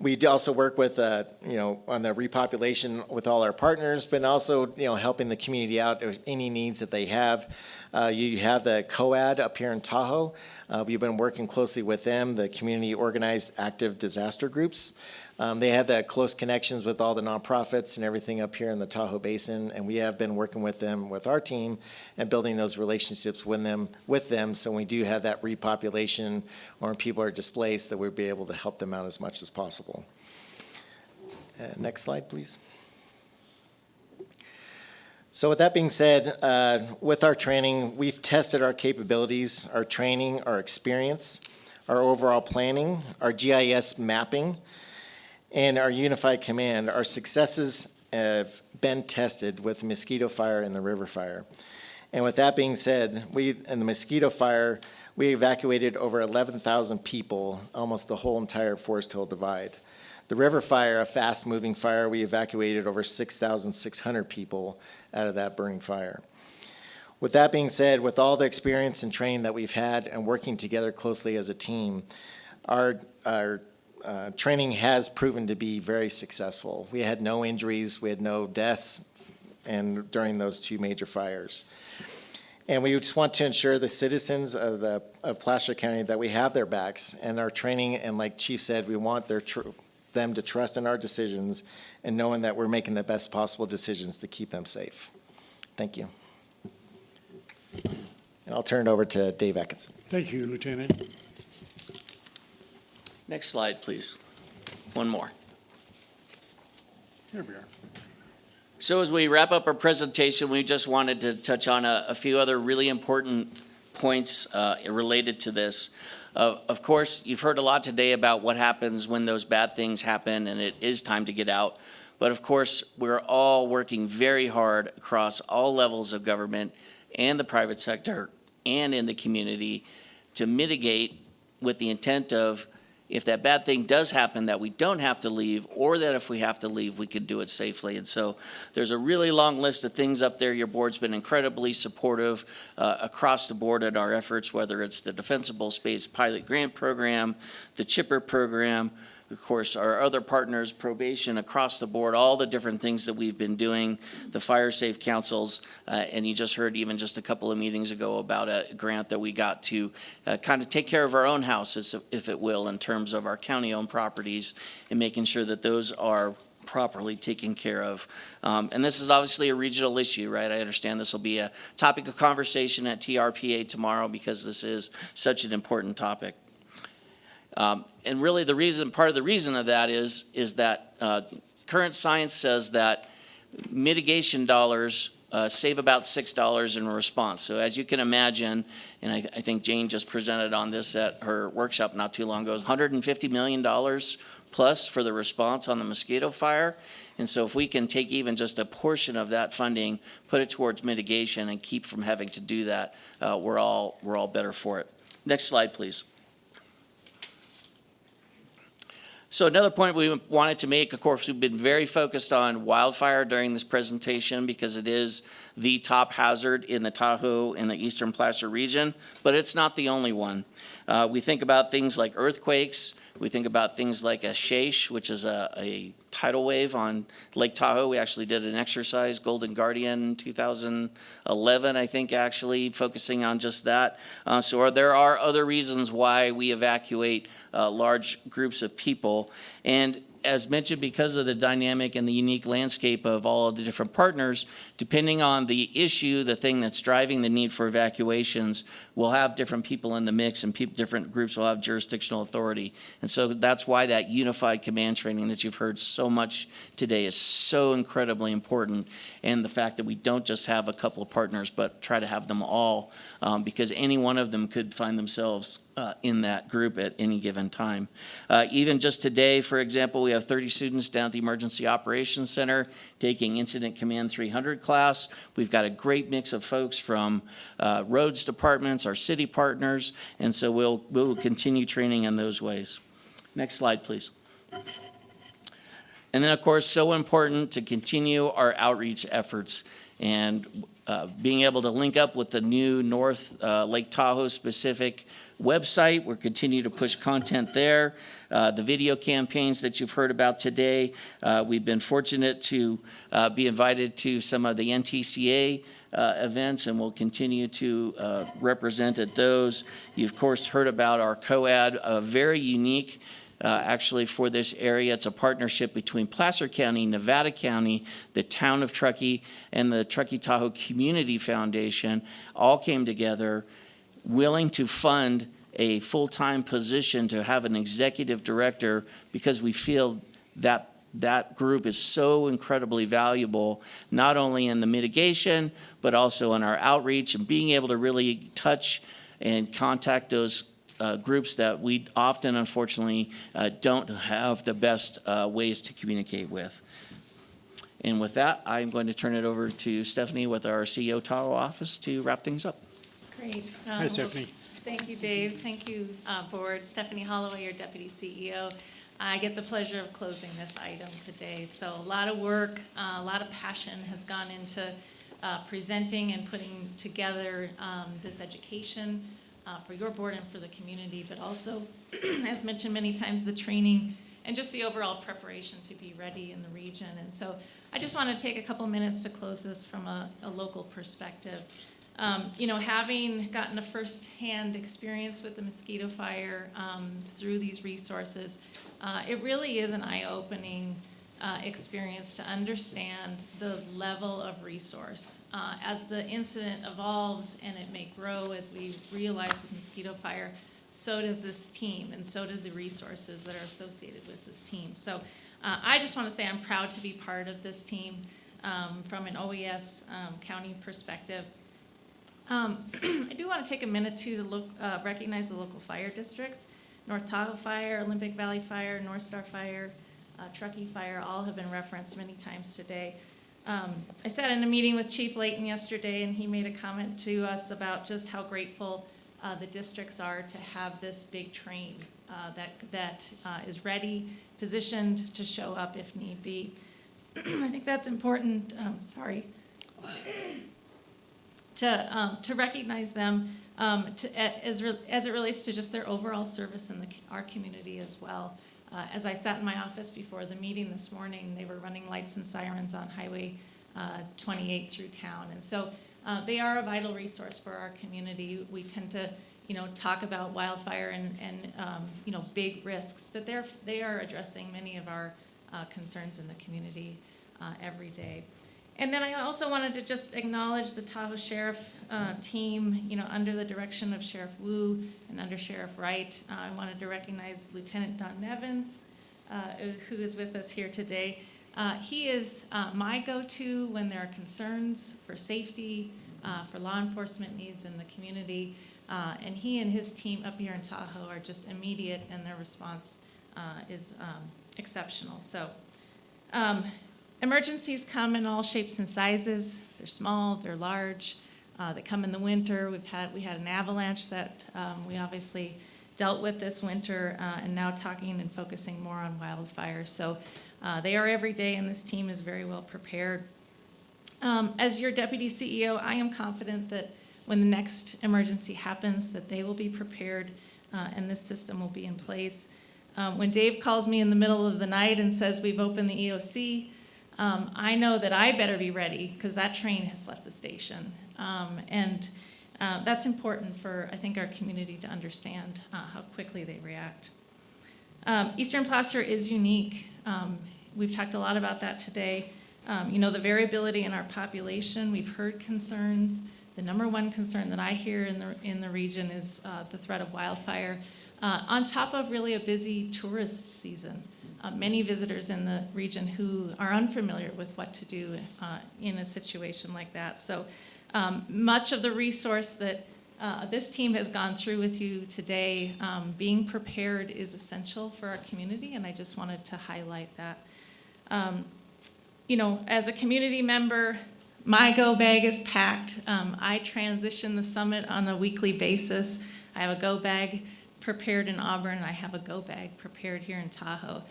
We also work with, on the repopulation with all our partners, but also, helping the community out with any needs that they have. You have the COAD up here in Tahoe. We've been working closely with them, the community organized active disaster groups. They have the close connections with all the nonprofits and everything up here in the Tahoe Basin, and we have been working with them, with our team, and building those relationships with them, so when we do have that repopulation or when people are displaced, that we'll be able to help them out as much as possible. Next slide, please. So with that being said, with our training, we've tested our capabilities, our training, our experience, our overall planning, our GIS mapping, and our unified command. Our successes have been tested with the mosquito fire and the river fire. And with that being said, in the mosquito fire, we evacuated over 11,000 people, almost the whole entire Forest Hill Divide. The river fire, a fast-moving fire, we evacuated over 6,600 people out of that burning fire. With that being said, with all the experience and training that we've had and working together closely as a team, our training has proven to be very successful. We had no injuries, we had no deaths, and during those two major fires. And we just want to ensure the citizens of Placer County that we have their backs and our training, and like Chief said, we want them to trust in our decisions and knowing that we're making the best possible decisions to keep them safe. Thank you. And I'll turn it over to Dave Atkinson. Thank you, Lieutenant. Next slide, please. One more. Here we are. So as we wrap up our presentation, we just wanted to touch on a few other really important points related to this. Of course, you've heard a lot today about what happens when those bad things happen and it is time to get out. But of course, we're all working very hard across all levels of government and the private sector and in the community to mitigate with the intent of, if that bad thing does happen, that we don't have to leave, or that if we have to leave, we can do it safely. And so there's a really long list of things up there. Your board's been incredibly supportive across the board at our efforts, whether it's the Defensible Space Pilot Grant Program, the CHIPPR program, of course, our other partners, probation, across the board, all the different things that we've been doing, the Fire Safe Councils, and you just heard even just a couple of meetings ago about a grant that we got to kind of take care of our own houses, if it will, in terms of our county-owned properties and making sure that those are properly taken care of. And this is obviously a regional issue, right? I understand this will be a topic of conversation at TRPA tomorrow because this is such an important topic. And really part of the reason of that is that current science says that mitigation dollars save about $6 in response. So as you can imagine, and I think Jane just presented on this at her workshop not too long ago, $150 million plus for the response on the mosquito fire. And so if we can take even just a portion of that funding, put it towards mitigation and keep from having to do that, we're all better for it. Next slide, please. So another point we wanted to make, of course, we've been very focused on wildfire during this presentation because it is the top hazard in the Tahoe and the Eastern Placer region, but it's not the only one. We think about things like earthquakes. We think about things like a sheish, which is a tidal wave on Lake Tahoe. We actually did an exercise, Golden Guardian, 2011, I think, actually, focusing on just that. So there are other reasons why we evacuate large groups of people. And as mentioned, because of the dynamic and the unique landscape of all of the different partners, depending on the issue, the thing that's driving the need for evacuations, we'll have different people in the mix and different groups will have jurisdictional authority. And so that's why that unified command training that you've heard so much today is so incredibly important. And the fact that we don't just have a couple of partners, but try to have them all, because any one of them could find themselves in that group at any given time. Even just today, for example, we have 30 students down at the Emergency Operations Center taking Incident Command 300 class. We've got a great mix of folks from roads departments, our city partners, and so we'll continue training in those ways. Next slide, please. And then, of course, so important to continue our outreach efforts and being able to link up with the new North Lake Tahoe specific website. We're continuing to push content there. The video campaigns that you've heard about today, we've been fortunate to be invited to some of the NTCA events, and we'll continue to represent at those. You, of course, heard about our COAD, very unique actually for this area. It's a partnership between Placer County, Nevada County, the town of Truckee, and the Truckee Tahoe Community Foundation all came together willing to fund a full-time position to have an executive director because we feel that that group is so incredibly valuable, not only in the mitigation, but also in our outreach and being able to really touch and contact those groups that we often, unfortunately, don't have the best ways to communicate with. And with that, I'm going to turn it over to Stephanie with our CEO Tahoe office to wrap things up. Great. Hi, Stephanie. Thank you, Dave. Thank you, Board. Stephanie Holloway, your Deputy CEO. I get the pleasure of closing this item today. So a lot of work, a lot of passion has gone into presenting and putting together this education for your board and for the community, but also, as mentioned many times, the training and just the overall preparation to be ready in the region. And so I just want to take a couple minutes to close this from a local perspective. You know, having gotten a firsthand experience with the mosquito fire through these resources, it really is an eye-opening experience to understand the level of resource. As the incident evolves and it may grow, as we realize with mosquito fire, so does this team, and so do the resources that are associated with this team. So I just want to say I'm proud to be part of this team from an OES county perspective. I do want to take a minute to recognize the local fire districts. North Tahoe Fire, Olympic Valley Fire, Northstar Fire, Truckee Fire, all have been referenced many times today. I sat in a meeting with Chief Layton yesterday, and he made a comment to us about just how grateful the districts are to have this big train that is ready, positioned to show up if need be. I think that's important, to recognize them as it relates to just their overall service in our community as well. As I sat in my office before the meeting this morning, they were running lights and sirens on Highway 28 through town. And so they are a vital resource for our community. We tend to, talk about wildfire and big risks, but they are addressing many of our concerns in the community every day. And then I also wanted to just acknowledge the Tahoe Sheriff team, under the direction of Sheriff Wu and Under Sheriff Wright. I wanted to recognize Lieutenant Don Nevins, who is with us here today. He is my go-to when there are concerns for safety, for law enforcement needs in the community. And he and his team up here in Tahoe are just immediate, and their response is exceptional. So. Emergencies come in all shapes and sizes. They're small, they're large. They come in the winter. We had an avalanche that we obviously dealt with this winter, and now talking and focusing more on wildfires. So they are every day, and this team is very well prepared. As your deputy CEO, I am confident that when the next emergency happens, that they will be prepared, and this system will be in place. When Dave calls me in the middle of the night and says we've opened the EOC, I know that I better be ready because that train has left the station. And that's important for, I think, our community to understand how quickly they react. Eastern Placer is unique. We've talked a lot about that today. The variability in our population, we've heard concerns. The number one concern that I hear in the region is the threat of wildfire, on top of really a busy tourist season. Many visitors in the region who are unfamiliar with what to do in a situation like that. So much of the resource that this team has gone through with you today, being prepared is essential for our community, and I just wanted to highlight that. As a community member, my go bag is packed. I transition the summit on a weekly basis. I have a go bag prepared in Auburn, and I have a go bag prepared here in Tahoe.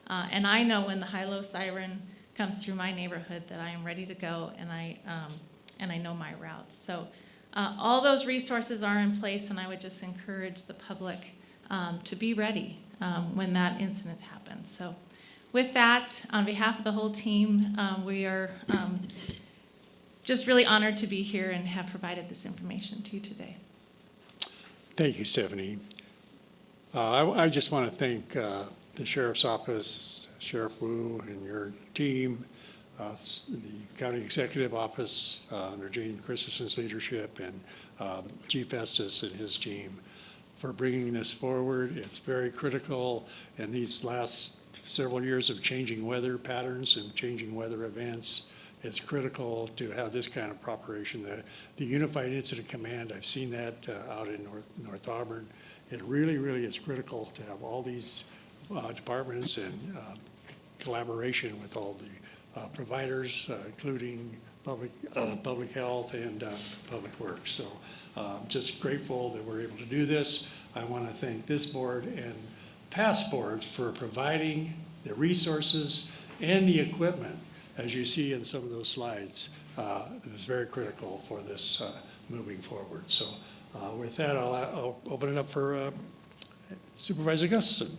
And I know when the high-low siren comes through my neighborhood that I am ready to go, and I know my routes. So all those resources are in place, and I would just encourage the public to be ready when that incident happens. So with that, on behalf of the whole team, we are just really honored to be here and have provided this information to you today. Thank you, Stephanie. I just want to thank the Sheriff's Office, Sheriff Wu and your team, the County Executive Office under Jane Christensen's leadership, and Chief Estes and his team for bringing this forward. It's very critical in these last several years of changing weather patterns and changing weather events. It's critical to have this kind of preparation. The Unified Incident Command, I've seen that out in North Auburn. It really, really is critical to have all these departments and collaboration with all the providers, including public health and public works. So I'm just grateful that we're able to do this. I want to thank this board and past boards for providing the resources and the equipment, as you see in some of those slides. It was very critical for this moving forward. So With that, I'll open it up for Supervisor Gustafson.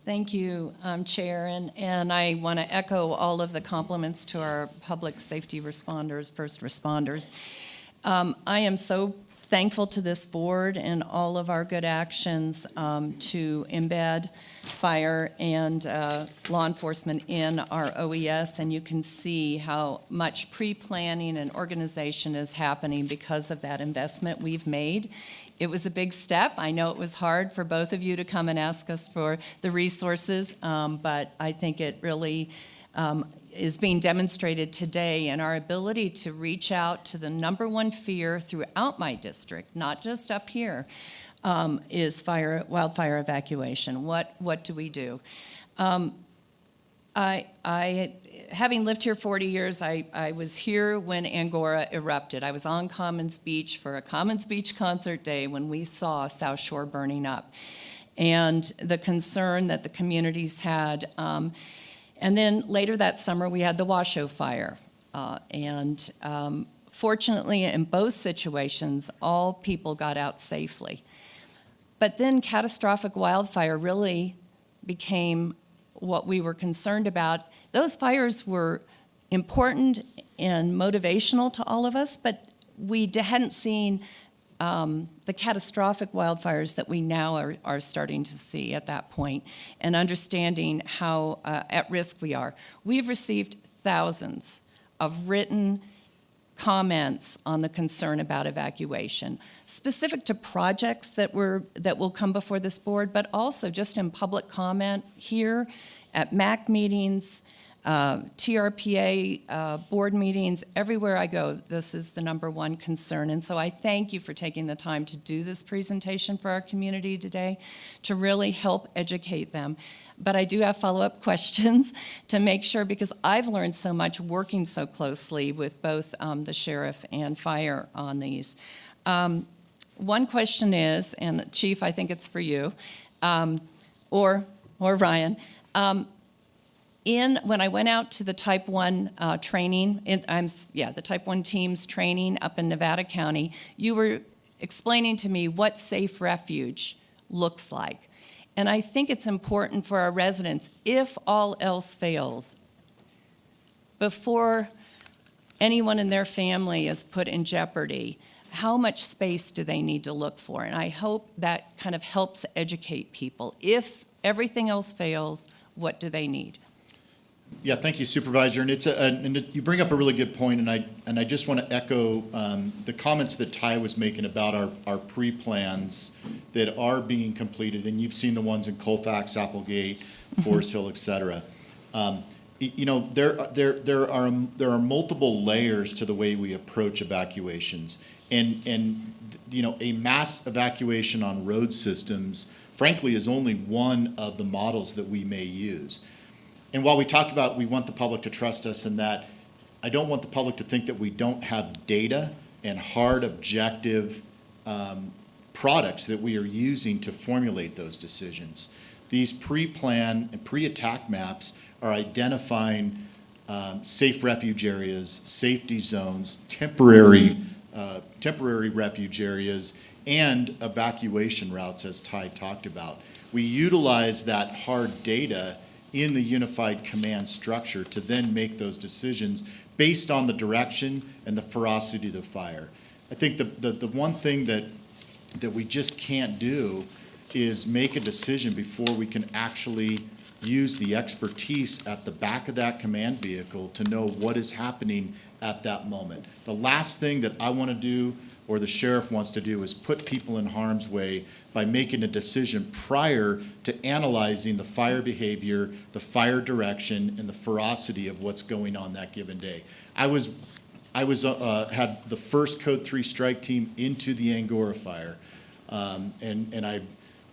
Thank you, Chair, and I want to echo all of the compliments to our public safety responders, first responders. I am so thankful to this board and all of our good actions to embed fire and law enforcement in our OES, and you can see how much pre-planning and organization is happening because of that investment we've made. It was a big step. I know it was hard for both of you to come and ask us for the resources, but I think it really is being demonstrated today in our ability to reach out to the number one fear throughout my district, not just up here, is wildfire evacuation. What do we do? Having lived here 40 years, I was here when Angora erupted. I was on Commons Beach for a Commons Beach concert day when we saw South Shore burning up, and the concern that the communities had. And then later that summer, we had the Washoe fire. Fortunately, in both situations, all people got out safely. But then catastrophic wildfire really became what we were concerned about. Those fires were important and motivational to all of us, but we hadn't seen the catastrophic wildfires that we now are starting to see at that point, and understanding how at risk we are. We've received thousands of written comments on the concern about evacuation, specific to projects that will come before this board, but also just in public comment here at MAC meetings, TRPA board meetings, everywhere I go, this is the number one concern. And so I thank you for taking the time to do this presentation for our community today to really help educate them. But I do have follow-up questions to make sure, because I've learned so much working so closely with both the sheriff and fire on these. One question is, and Chief, I think it's for you, or Ryan, when I went out to the Type 1 training, the Type 1 teams training up in Nevada County, you were explaining to me what safe refuge looks like. And I think it's important for our residents, if all else fails, before anyone in their family is put in jeopardy, how much space do they need to look for? And I hope that kind of helps educate people. If everything else fails, what do they need? Yeah, thank you, Supervisor. And you bring up a really good point, and I just want to echo the comments that Ty was making about our pre-plans that are being completed, and you've seen the ones in Colfax, Applegate, Forest Hill, et cetera. There are multiple layers to the way we approach evacuations, and a mass evacuation on road systems, frankly, is only one of the models that we may use. And while we talk about we want the public to trust us in that, I don't want the public to think that we don't have data and hard, objective products that we are using to formulate those decisions. These pre-plan and pre-attack maps are identifying safe refuge areas, safety zones, temporary refuge areas, and evacuation routes, as Ty talked about. We utilize that hard data in the unified command structure to then make those decisions based on the direction and the ferocity of the fire. I think the one thing that we just can't do is make a decision before we can actually use the expertise at the back of that command vehicle to know what is happening at that moment. The last thing that I want to do, or the sheriff wants to do, is put people in harm's way by making a decision prior to analyzing the fire behavior, the fire direction, and the ferocity of what's going on that given day. I had the first Code 3 strike team into the Angora fire, and I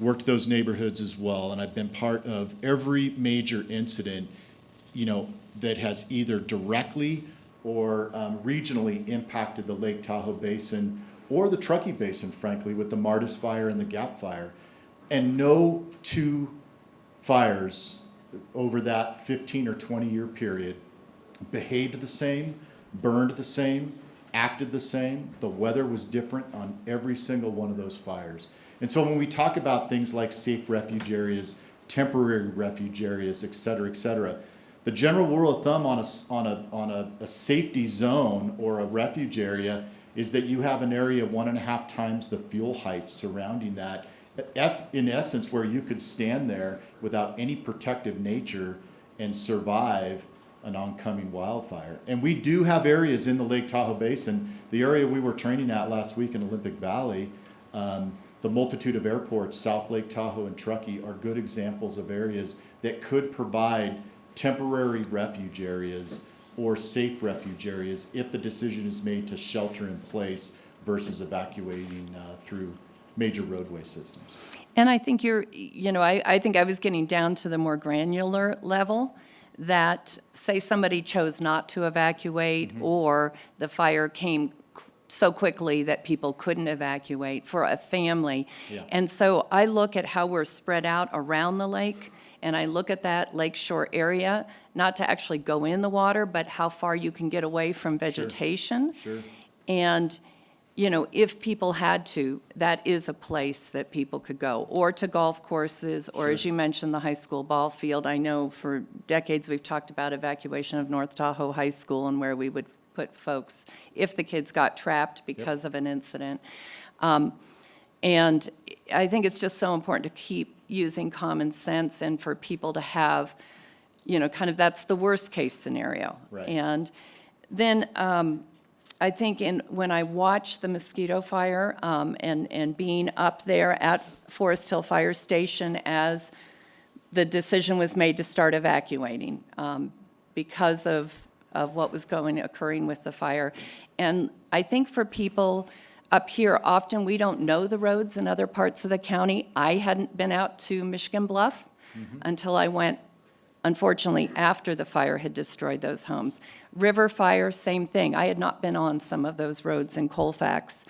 worked those neighborhoods as well, and I've been part of every major incident, that has either directly or regionally impacted the Lake Tahoe Basin or the Truckee Basin, frankly, with the Martis Fire and the Gap Fire. And no two fires over that 15 or 20 year period behaved the same, burned the same, acted the same. The weather was different on every single one of those fires. And so when we talk about things like safe refuge areas, temporary refuge areas, et cetera, the general rule of thumb on a safety zone or a refuge area is that you have an area 1.5 times the fuel height surrounding that. In essence, where you could stand there without any protective nature and survive an oncoming wildfire. And we do have areas in the Lake Tahoe Basin. The area we were training at last week in Olympic Valley, the multitude of airports, South Lake Tahoe and Truckee, are good examples of areas that could provide temporary refuge areas or safe refuge areas if the decision is made to shelter in place versus evacuating through major roadway systems. And I think I think I was getting down to the more granular level, that say somebody chose not to evacuate or the fire came so quickly that people couldn't evacuate for a family. Yeah. And so I look at how we're spread out around the lake, and I look at that lakeshore area, not to actually go in the water, but how far you can get away from vegetation. Sure. And, if people had to, that is a place that people could go, or to golf courses, or as you mentioned, the high school ball field. I know for decades we've talked about evacuation of North Tahoe High School and where we would put folks if the kids got trapped because of an incident. And I think it's just so important to keep using common sense and for people to have, kind of that's the worst case scenario. Right. And then I think when I watched the mosquito fire and being up there at Forest Hill Fire Station as the decision was made to start evacuating because of what was occurring with the fire. And I think for people up here, often we don't know the roads in other parts of the county. I hadn't been out to Michigan Bluff until I went, unfortunately, after the fire had destroyed those homes. River fire, same thing. I had not been on some of those roads in Colfax.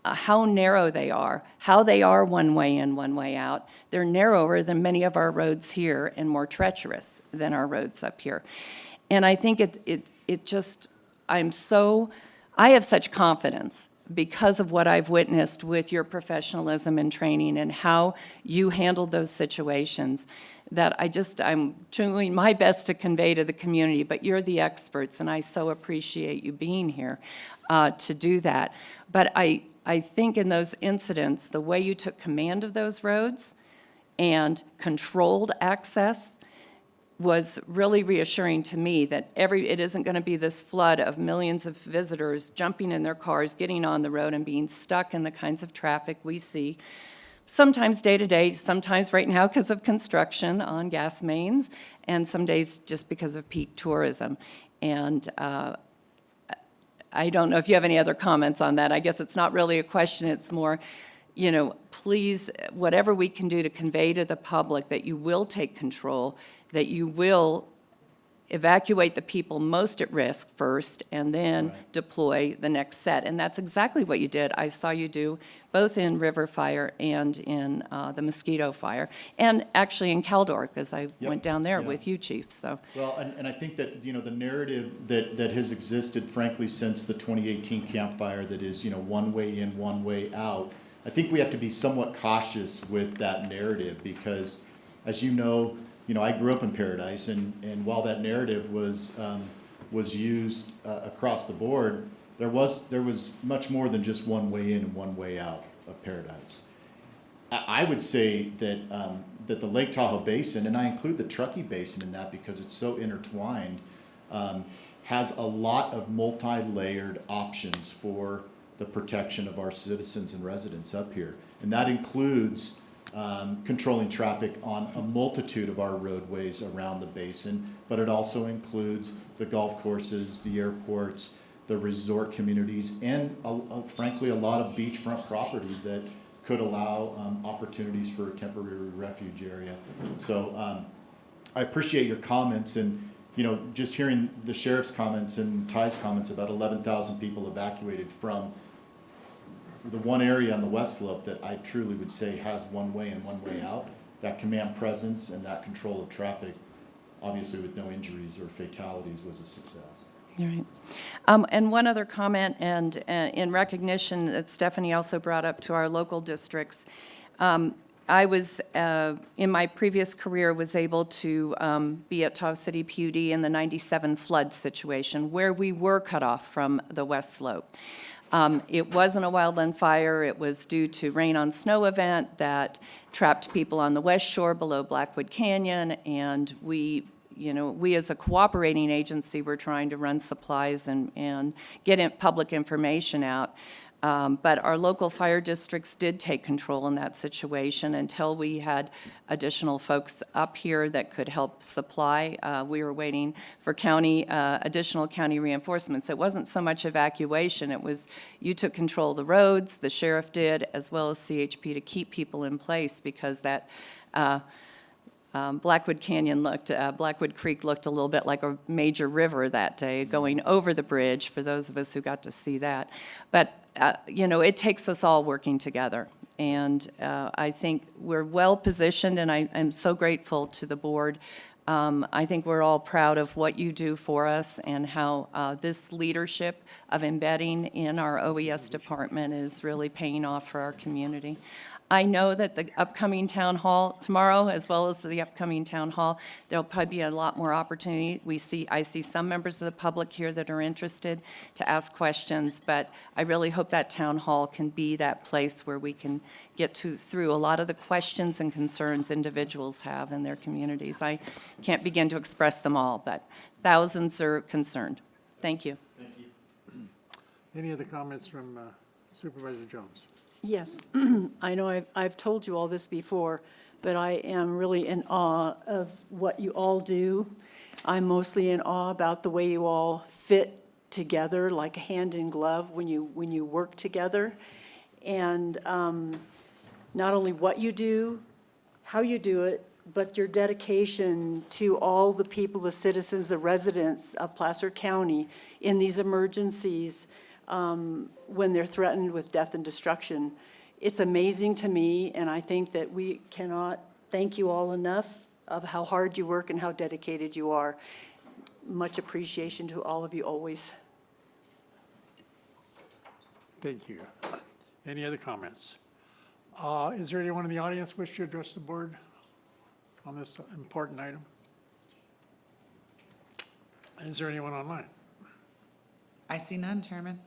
How narrow they are, how they are one way in, one way out. They're narrower than many of our roads here and more treacherous than our roads up here. And I think it just, I have such confidence because of what I've witnessed with your professionalism and training and how you handled those situations, that I'm doing my best to convey to the community, but you're the experts, and I so appreciate you being here to do that. But I think in those incidents, the way you took command of those roads and controlled access was really reassuring to me that it isn't going to be this flood of millions of visitors jumping in their cars, getting on the road, and being stuck in the kinds of traffic we see, sometimes day to day, sometimes right now because of construction on gas mains, and some days just because of peak tourism. And I don't know if you have any other comments on that. I guess it's not really a question, it's more, please, whatever we can do to convey to the public that you will take control, that you will evacuate the people most at risk first and then deploy the next set. And that's exactly what you did. I saw you do both in River Fire and in the mosquito fire, and actually in Caldor, because I went down there with you, Chief. So. Well, and I think that, the narrative that has existed, frankly, since the 2018 Camp Fire, that is, one way in, one way out, I think we have to be somewhat cautious with that narrative because, as you know, I grew up in Paradise, and while that narrative was used across the board, there was much more than just one way in and one way out of Paradise. I would say that that the Lake Tahoe Basin, and I include the Truckee Basin in that because it's so intertwined, has a lot of multi-layered options for the protection of our citizens and residents up here, and that includes controlling traffic on a multitude of our roadways around the basin, but it also includes the golf courses, the airports, the resort communities, and frankly, a lot of beachfront property that could allow opportunities for a temporary refuge area. So I appreciate your comments, and just hearing the sheriff's comments and Ty's comments about 11,000 people evacuated from the one area on the west slope that I truly would say has one way and one way out, that command presence and that control of traffic, obviously with no injuries or fatalities, was a success. All right. And one other comment, and in recognition that Stephanie also brought up to our local districts, I was, in my previous career, was able to be at Tahoe City PUD in the 97 flood situation, where we were cut off from the west slope. It wasn't a wildland fire. It was due to rain on snow event that trapped people on the west shore below Blackwood Canyon, and we as a cooperating agency were trying to run supplies and get public information out. But our local fire districts did take control in that situation until we had additional folks up here that could help supply. We were waiting for additional county reinforcements. It wasn't so much evacuation. It was you took control of the roads, the sheriff did, as well as CHP to keep people in place because that Blackwood Creek looked a little bit like a major river that day going over the bridge for those of us who got to see that. But it takes us all working together. And I think we're well positioned, and I'm so grateful to the board. I think we're all proud of what you do for us and how this leadership of embedding in our OES department is really paying off for our community. I know that the upcoming town hall tomorrow, as well as the upcoming town hall, there'll probably be a lot more opportunity. I see some members of the public here that are interested to ask questions, but I really hope that town hall can be that place where we can get through a lot of the questions and concerns individuals have in their communities. I can't begin to express them all, but thousands are concerned. Thank you. Thank you. Any other comments from Supervisor Jones? Yes, I know I've told you all this before, but I am really in awe of what you all do. I'm mostly in awe about the way you all fit together like a hand in glove when you work together. And not only what you do, how you do it, but your dedication to all the people, the citizens, the residents of Placer County in these emergencies when they're threatened with death and destruction. It's amazing to me, and I think that we cannot thank you all enough of how hard you work and how dedicated you are. Much appreciation to all of you always. Thank you. Any other comments? Is there anyone in the audience wish to address the board on this important item? Is there anyone online? I see none, Chairman.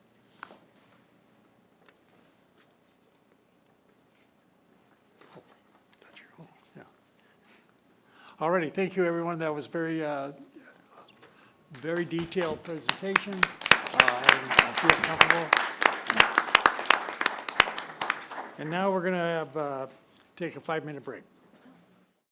All righty, thank you, everyone. That was very detailed presentation. I feel comfortable. And now we're going to take a 5-minute break.